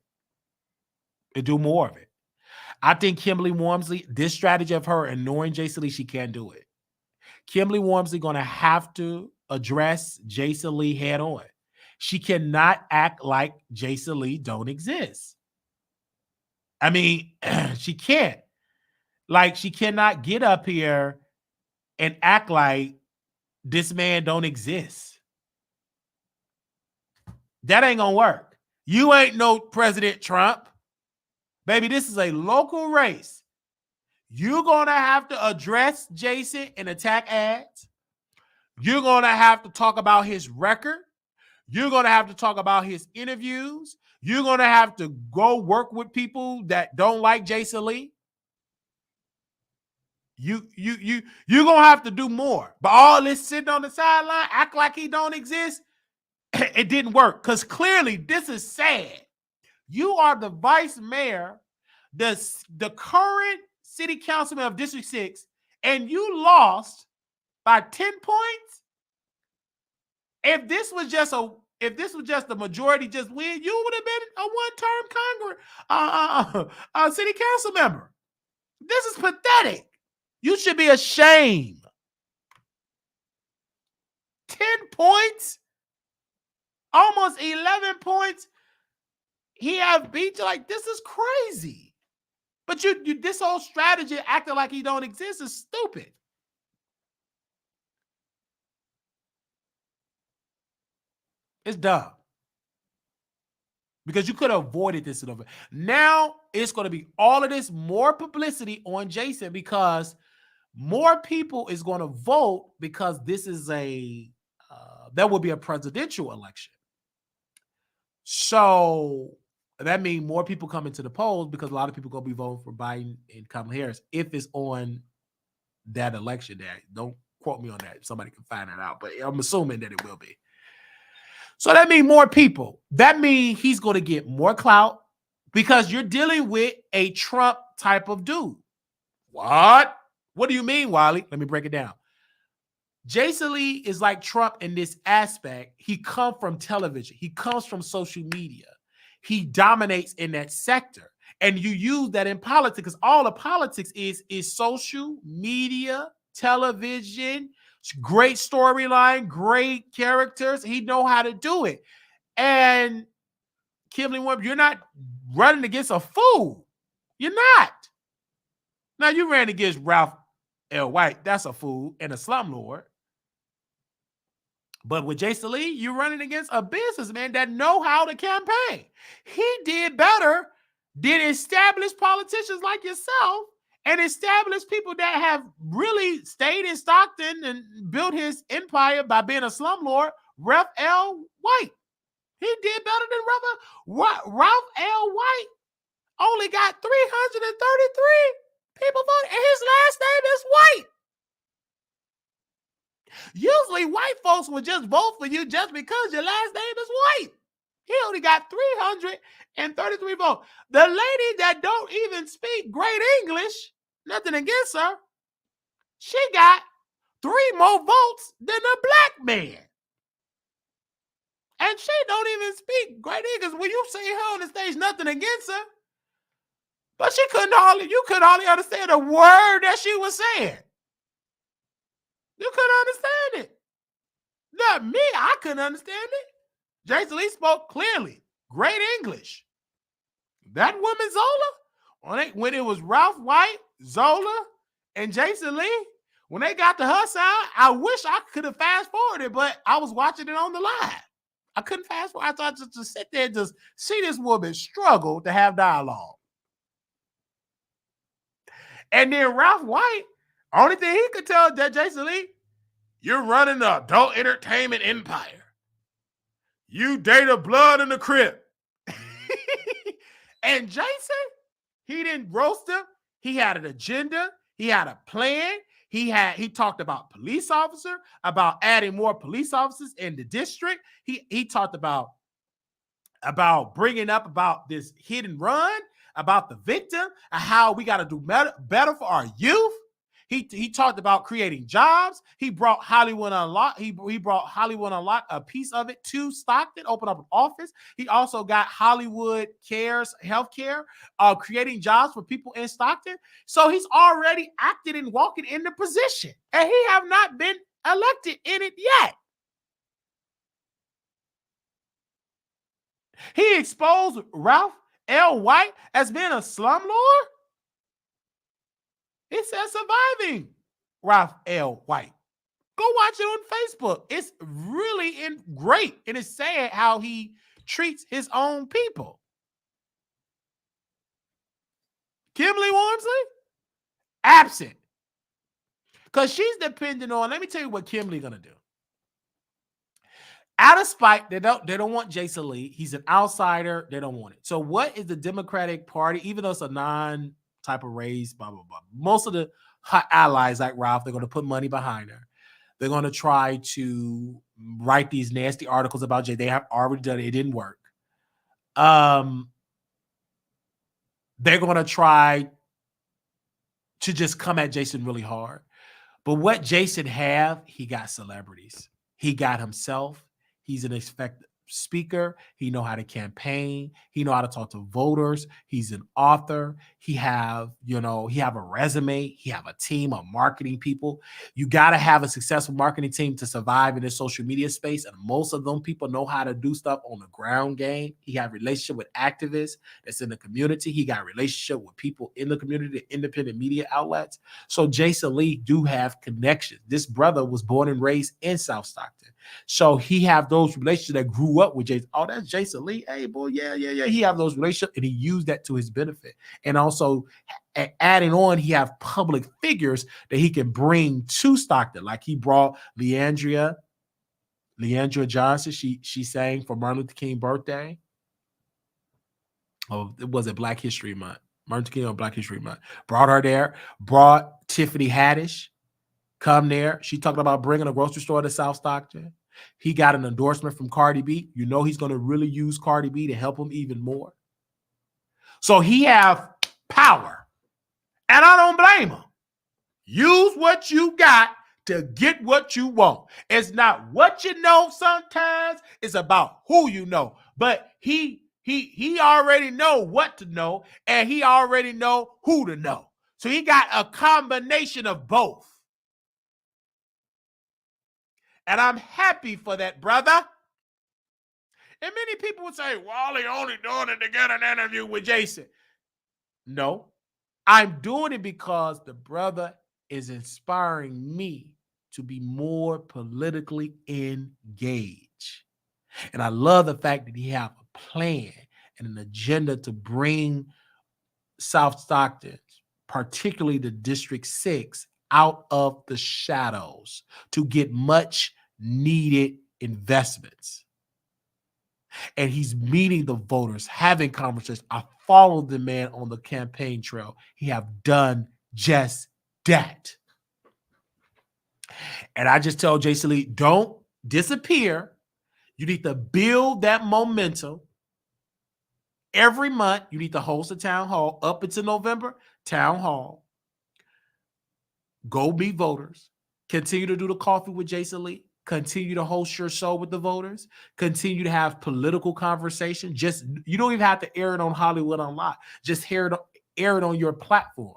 I think Kimberly Wormsley, this strategy of her ignoring Jason Lee, she can't do it. Kimberly Wormsley going to have to address Jason Lee head on. She cannot act like Jason Lee don't exist. She can't. Like, she cannot get up here and act like this man don't exist. That ain't gonna work. You ain't no President Trump. Baby, this is a local race. You're gonna have to address Jason and attack ads. You're gonna have to talk about his record. You're gonna have to talk about his interviews. You're going to have to go work with people that don't like Jason Lee. You're going to have to do more. But all this sitting on the sideline, act like he don't exist, it didn't work. Because clearly, this is sad. You are the vice mayor, the current city councilman of District 6, and you lost by 10 points? If this was just the majority just win, you would have been a one-term city council member. This is pathetic. You should be ashamed. 10 points, almost 11 points. He have beat you. Like, this is crazy. But you this whole strategy acting like he don't exist is stupid. It's dumb. Because you could have avoided this. Now it's going to be all of this more publicity on Jason because more people is going to vote because this is there will be a presidential election. So that means more people come into the polls because a lot of people going to be voting for Biden and Kamala Harris if it's on that election day. Don't quote me on that. Somebody can find that out, but I'm assuming that it will be. So that means more people. That means he's going to get more clout because you're dealing with a Trump type of dude. What? What do you mean, Wiley? Let me break it down. Jason Lee is like Trump in this aspect. He comes from television. He comes from social media. He dominates in that sector. And you use that in politics because all of politics is social media, television, great storyline, great characters. He know how to do it. And Kimberly Webb, you're not running against a fool. You're not. Now, you ran against Ralph L. White. That's a fool and a slumlord. But with Jason Lee, you're running against a businessman that know how to campaign. He did better than established politicians like yourself and established people that have really stayed in Stockton and built his empire by being a slumlord, Ralph L. White. He did better than Ralph L. White. Only got 333 people voted, and his last name is White. Usually, white folks will just vote for you just because your last name is White. He only got 333 votes. The lady that don't even speak great English, nothing against her, she got 3 more votes than a black man. And she don't even speak great English. When you see her on the stage, nothing against her. But you couldn't hardly understand a word that she was saying. You couldn't understand it. Not me. I couldn't understand it. Jason Lee spoke clearly. Great English. That woman Zola, when it was Ralph White, Zola, and Jason Lee, when they got to her side, I wish I could have fast forwarded, but I was watching it on the live. I couldn't fast forward. I thought just to sit there and just see this woman struggle to have dialogue. And then Ralph White, only thing he could tell that Jason Lee, you're running the adult entertainment empire. You date a blood in the crib. And Jason, he didn't roast him. He had an agenda. He had a plan. He talked about police officer, about adding more police officers in the district. He talked about bringing up about this hit and run, about the victim, and how we got to do better for our youth. He talked about creating jobs. He brought Hollywood Unlocked. He brought Hollywood Unlocked, a piece of it, to Stockton, opened up an office. He also got Hollywood Cares Healthcare, creating jobs for people in Stockton. So he's already acted and walking in the position, and he have not been elected in it yet. He exposed Ralph L. White as being a slumlord. It says surviving Ralph L. White. Go watch it on Facebook. It's really great. And it's sad how he treats his own people. Kimberly Wormsley, absent. Because she's dependent on, let me tell you what Kimberly's going to do. Out of spite, they don't want Jason Lee. He's an outsider. They don't want it. So what is the Democratic Party, even though it's a non-type of race, blah, blah, blah. Most of the allies like Ralph, they're going to put money behind her. They're going to try to write these nasty articles about Jay. They have already done it. It didn't work. They're going to try to just come at Jason really hard. But what Jason have, he got celebrities. He got himself. He's an speaker. He know how to campaign. He know how to talk to voters. He's an author. He have a resume. He have a team of marketing people. You got to have a successful marketing team to survive in this social media space. And most of them people know how to do stuff on the ground game. He have relationship with activists that's in the community. He got relationship with people in the community, independent media outlets. So Jason Lee do have connections. This brother was born and raised in South Stockton. So he have those relationships that grew up with Jason. Oh, that's Jason Lee. Hey, boy, yeah. He have those relationships, and he used that to his benefit. And also adding on, he have public figures that he can bring to Stockton. Like he brought Leandria Johnson. She sang for Martin Luther King birthday. Oh, it was Black History Month. Martin Luther King on Black History Month. Brought her there. Brought Tiffany Haddish. Come there. She talked about bringing a grocery store to South Stockton. He got an endorsement from Cardi B. You know he's going to really use Cardi B to help him even more. So he have power. And I don't blame him. Use what you got to get what you want. It's not what you know sometimes. It's about who you know. But he already know what to know, and he already know who to know. So he got a combination of both. And I'm happy for that, brother. And many people would say, Wally only doing it to get an interview with Jason. No, I'm doing it because the brother is inspiring me to be more politically engaged. And I love the fact that he have a plan and an agenda to bring South Stockton, particularly the District 6, out of the shadows to get much needed investments. And he's meeting the voters, having conversations. I followed the man on the campaign trail. He have done just that. And I just tell Jason Lee, don't disappear. You need to build that momentum. Every month, you need to host a town hall up until November, town hall. Go meet voters. Continue to do the coffee with Jason Lee. Continue to host your show with the voters. Continue to have political conversation. You don't even have to air it on Hollywood Unlocked. Just air it on your platform.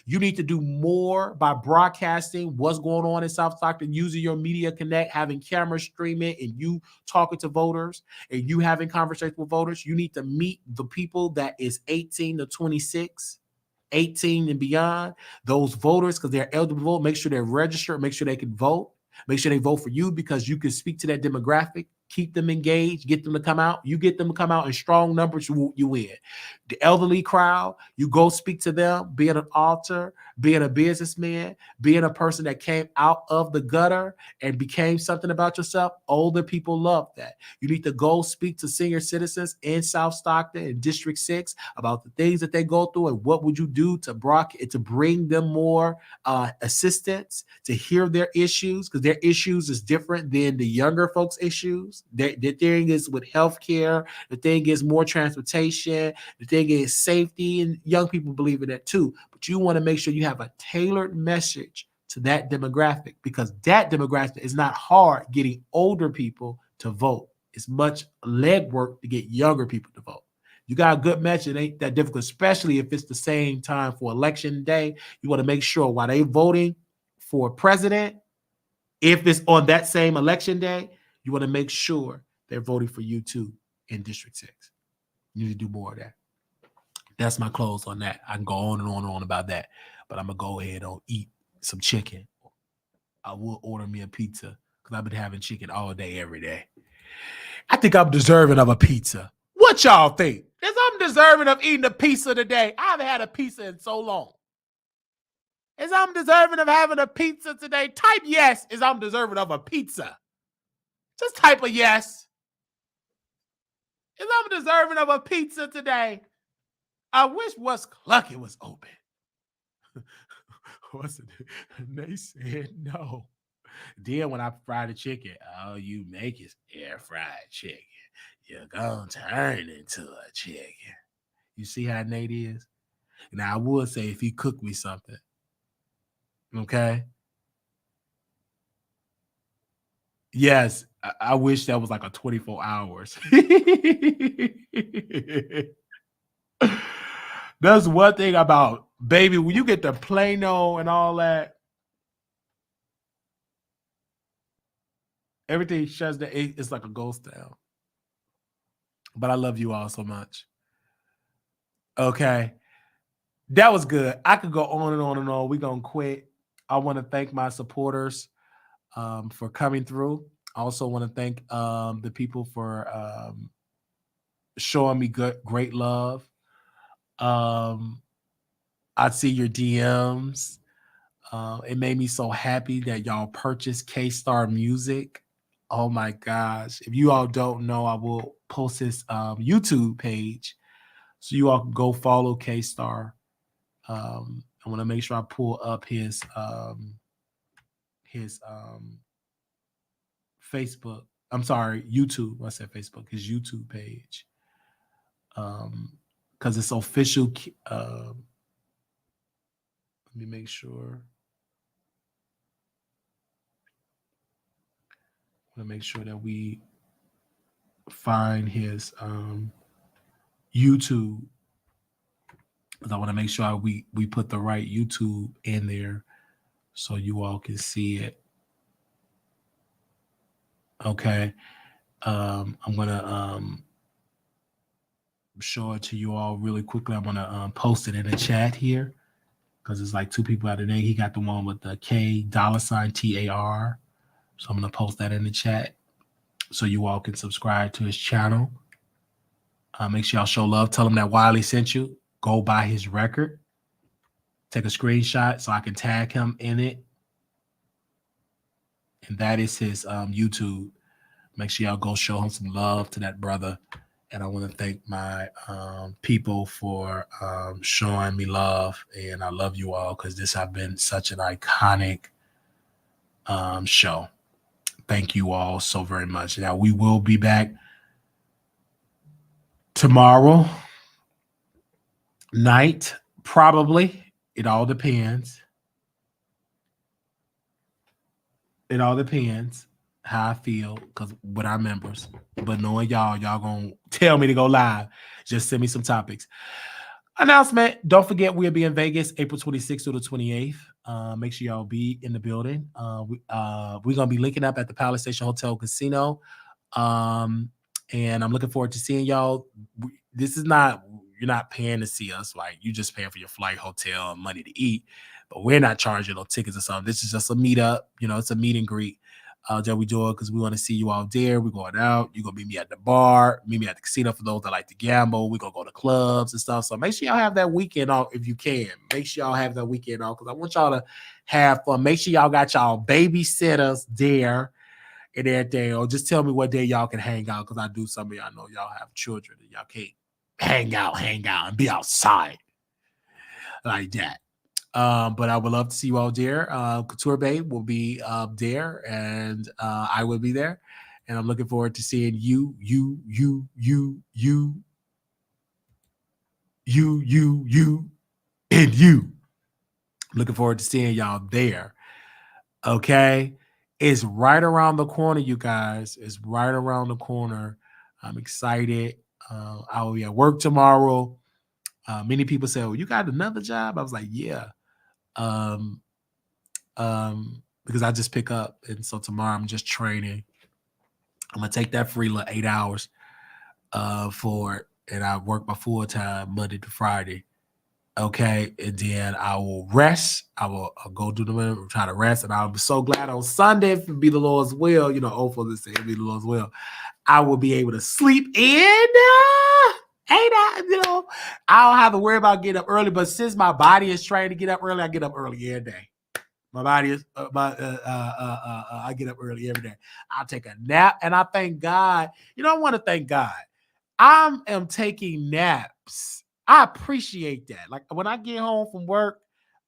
You need to do more by broadcasting what's going on in South Stockton, using your Media Connect, having cameras streaming, and you talking to voters, and you having conversations with voters. You need to meet the people that is 18 to 26. 18 and beyond, those voters, because they're eligible to vote, make sure they're registered, make sure they can vote, make sure they vote for you because you can speak to that demographic, keep them engaged, get them to come out. You get them to come out in strong numbers, you win. The elderly crowd, you go speak to them, being an author, being a businessman, being a person that came out of the gutter and became something about yourself. Older people love that. You need to go speak to senior citizens in South Stockton and District 6 about the things that they go through and what would you do to bring them more assistance, to hear their issues, because their issues is different than the younger folks' issues. The thing is with healthcare, the thing is more transportation, the thing is safety, and young people believe in that too. But you want to make sure you have a tailored message to that demographic, because that demographic is not hard getting older people to vote. It's much legwork to get younger people to vote. You got a good message, it ain't that difficult, especially if it's the same time for election day. You want to make sure while they voting for president, if it's on that same election day, you want to make sure they're voting for you too in District 6. You need to do more of that. That's my close on that. I can go on and on and on about that, but I'm going to go ahead and eat some chicken. I will order me a pizza because I've been having chicken all day, every day. I think I'm deserving of a pizza. What y'all think? Is I'm deserving of eating a pizza today? I haven't had a pizza in so long. Is I'm deserving of having a pizza today? Type yes. Is I'm deserving of a pizza? Just type a yes. Is I'm deserving of a pizza today? I wish West Clucky was open. What's it? They said no. Then when I fry the chicken, all you make is air fried chicken. You're gonna turn into a chicken. You see how Nate is? Now I would say if he cooked me something, okay? Yes, I wish that was like a 24 hours. That's one thing about baby when you get to Plano and all that, everything shuts down. It's like a ghost town. But I love you all so much. Okay. That was good. I could go on and on and on. We're gonna quit. I want to thank my supporters for coming through. I also want to thank the people for showing me great love. Um, I see your DMs. It made me so happy that y'all purchased K-Star Music. Oh my gosh. If you all don't know, I will post his YouTube page. So you all can go follow K-Star. I want to make sure I pull up his Facebook. I'm sorry, YouTube. I said Facebook, his YouTube page. Because it's official. Let me make sure. I want to make sure that we find his YouTube. Because I want to make sure we put the right YouTube in there so you all can see it. Okay. I'm gonna show it to you all really quickly. I'm gonna post it in the chat here because it's like two people out today. He got the one with the $TAR. So I'm gonna post that in the chat so you all can subscribe to his channel. Make sure y'all show love. Tell him that Wiley sent you. Go buy his record. Take a screenshot so I can tag him in it. And that is his YouTube. Make sure y'all go show him some love to that brother. And I want to thank my people for showing me love. And I love you all because this has been such an iconic show. Thank you all so very much. Now, we will be back tomorrow night, probably. It all depends. It all depends how I feel because with our members. But knowing y'all gonna tell me to go live. Just send me some topics. Announcement. Don't forget we'll be in Vegas April 26th through the 28th. Make sure y'all be in the building. We're gonna be linking up at the Palace Station Hotel Casino. And I'm looking forward to seeing y'all. This is not, you're not paying to see us. Like, you just paying for your flight, hotel, and money to eat. But we're not charging no tickets or something. This is just a meetup. It's a meet and greet that we do it because we want to see you all there. We're going out. You're going to meet me at the bar, meet me at the casino for those that like to gamble. We're going to go to clubs and stuff. So make sure y'all have that weekend off if you can. Make sure y'all have that weekend off because I want y'all to have fun. Make sure y'all got y'all babysitters there and everything. Or just tell me what day y'all can hang out because I do some of y'all know y'all have children and y'all can't hang out and be outside like that. But I would love to see you all there. Couture Babe will be there, and I will be there. And I'm looking forward to seeing you, and you. Looking forward to seeing y'all there. Okay. It's right around the corner, you guys. It's right around the corner. I'm excited. I will be at work tomorrow. Many people say, well, you got another job? I was like, yeah. Because I just pick up. And so tomorrow I'm just training. I'm going to take that free little 8 hours for it. And I work my full time Monday to Friday. Okay. And then I will rest. I'll go do the try to rest. And I'll be so glad on Sunday, if it be the Lord's will, hopefully it be the Lord's will, I will be able to sleep in. I don't have to worry about getting up early. But since my body is trained to get up early, I get up early every day. My body is I get up early every day. I'll take a nap, and I thank God. I want to thank God. I am taking naps. I appreciate that. Like when I get home from work,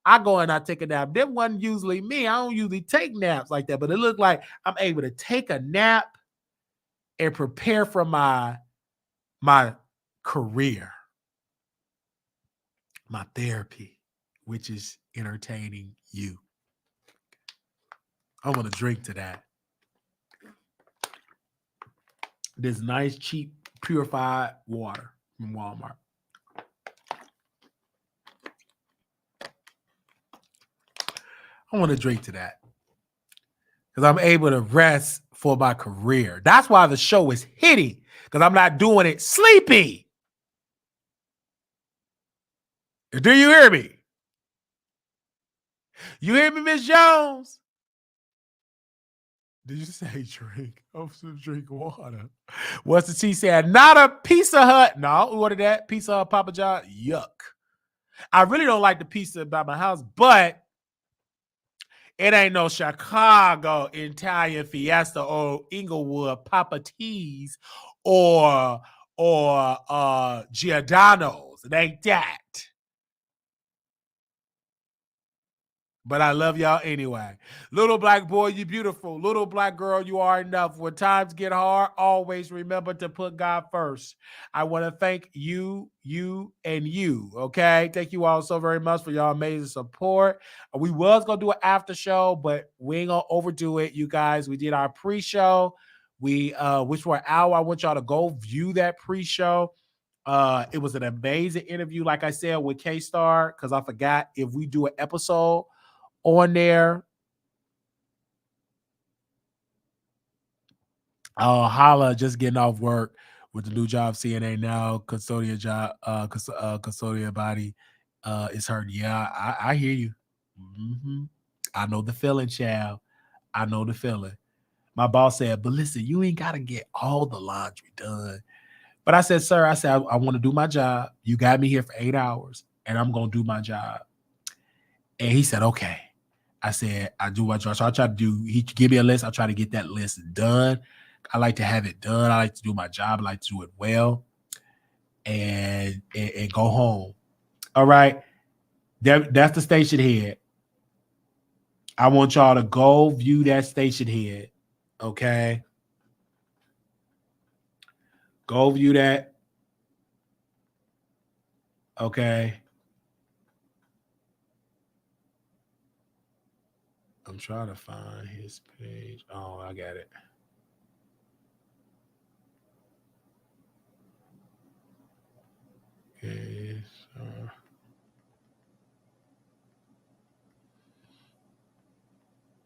I go and I take a nap. That wasn't usually me. I don't usually take naps like that, but it looked like I'm able to take a nap and prepare for my career, my therapy, which is entertaining you. I want to drink to that. this nice, cheap, purified water from Walmart. I want to drink to that because I'm able to rest for my career. That's why the show is hitting, because I'm not doing it sleepy. Do you hear me? You hear me, Miss Jones? Did you say drink? I'm supposed to drink water. What's the T said? Not a Pizza Hut. No, what did that? Pizza Hut, Papa John? Yuck. I really don't like the pizza by my house, but it ain't no Chicago Italian Fiesta or Inglewood Papa T's or Giordano's. It ain't that. But I love y'all anyway. Little black boy, you beautiful. Little black girl, you are enough. When times get hard, always remember to put God first. I want to thank you, and you. Okay. Thank you all so very much for y'all amazing support. We was going to do an after show, but we ain't going to overdo it, you guys. We did our pre-show. Which for an hour. I want y'all to go view that pre-show. It was an amazing interview, like I said, with K-Star, because I forgot if we do an episode on there. Holla, just getting off work with the new job, CNA now, custodian job, custodian body is hurting. Yeah, I hear you. Mm-hmm. I know the feeling, child. I know the feeling. My boss said, but listen, you ain't got to get all the laundry done. But I said, sir, I want to do my job. You got me here for 8 hours, and I'm going to do my job. And he said, okay. I said, I do what I try. So I try to do, he give me a list. I try to get that list done. I like to have it done. I like to do my job. I like to do it well and go home. All right. That's the station head. I want y'all to go view that station head. Okay. Go view that. Okay. I'm trying to find his page. Oh, I got it. Okay.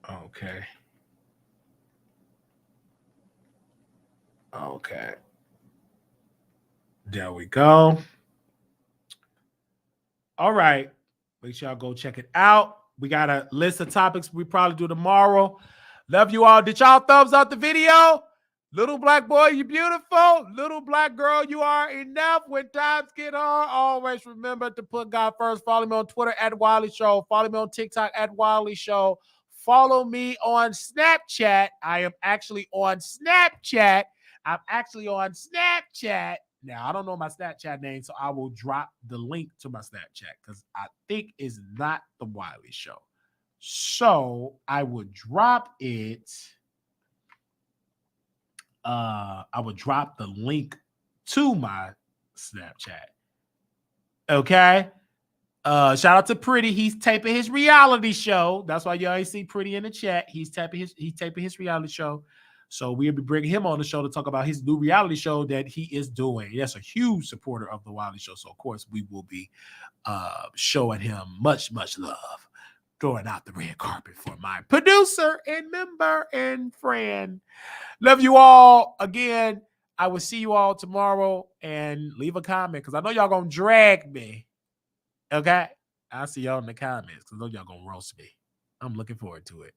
Okay. Okay. There we go. All right. Make sure y'all go check it out. We got a list of topics we probably do tomorrow. Love you all. Did y'all thumbs up the video? Little black boy, you beautiful. Little black girl, you are enough. When times get hard, always remember to put God first. Follow me on Twitter at Wiley Show. Follow me on TikTok at Wiley Show. Follow me on Snapchat. I am actually on Snapchat. I'm actually on Snapchat. Now, I don't know my Snapchat name, so I will drop the link to my Snapchat because I think it's not the Wiley Show. So I would drop it. I would drop the link to my Snapchat. Okay. Shout out to Pretty. He's taping his reality show. That's why y'all ain't see Pretty in the chat. He's taping his reality show. So we'll be bringing him on the show to talk about his new reality show that he is doing. That's a huge supporter of the Wiley Show. So of course we will be showing him much, much love, throwing out the red carpet for my producer and member and friend. Love you all. Again, I will see you all tomorrow, and leave a comment because I know y'all gonna drag me. Okay? I'll see y'all in the comments because I know y'all gonna roast me. I'm looking forward to it.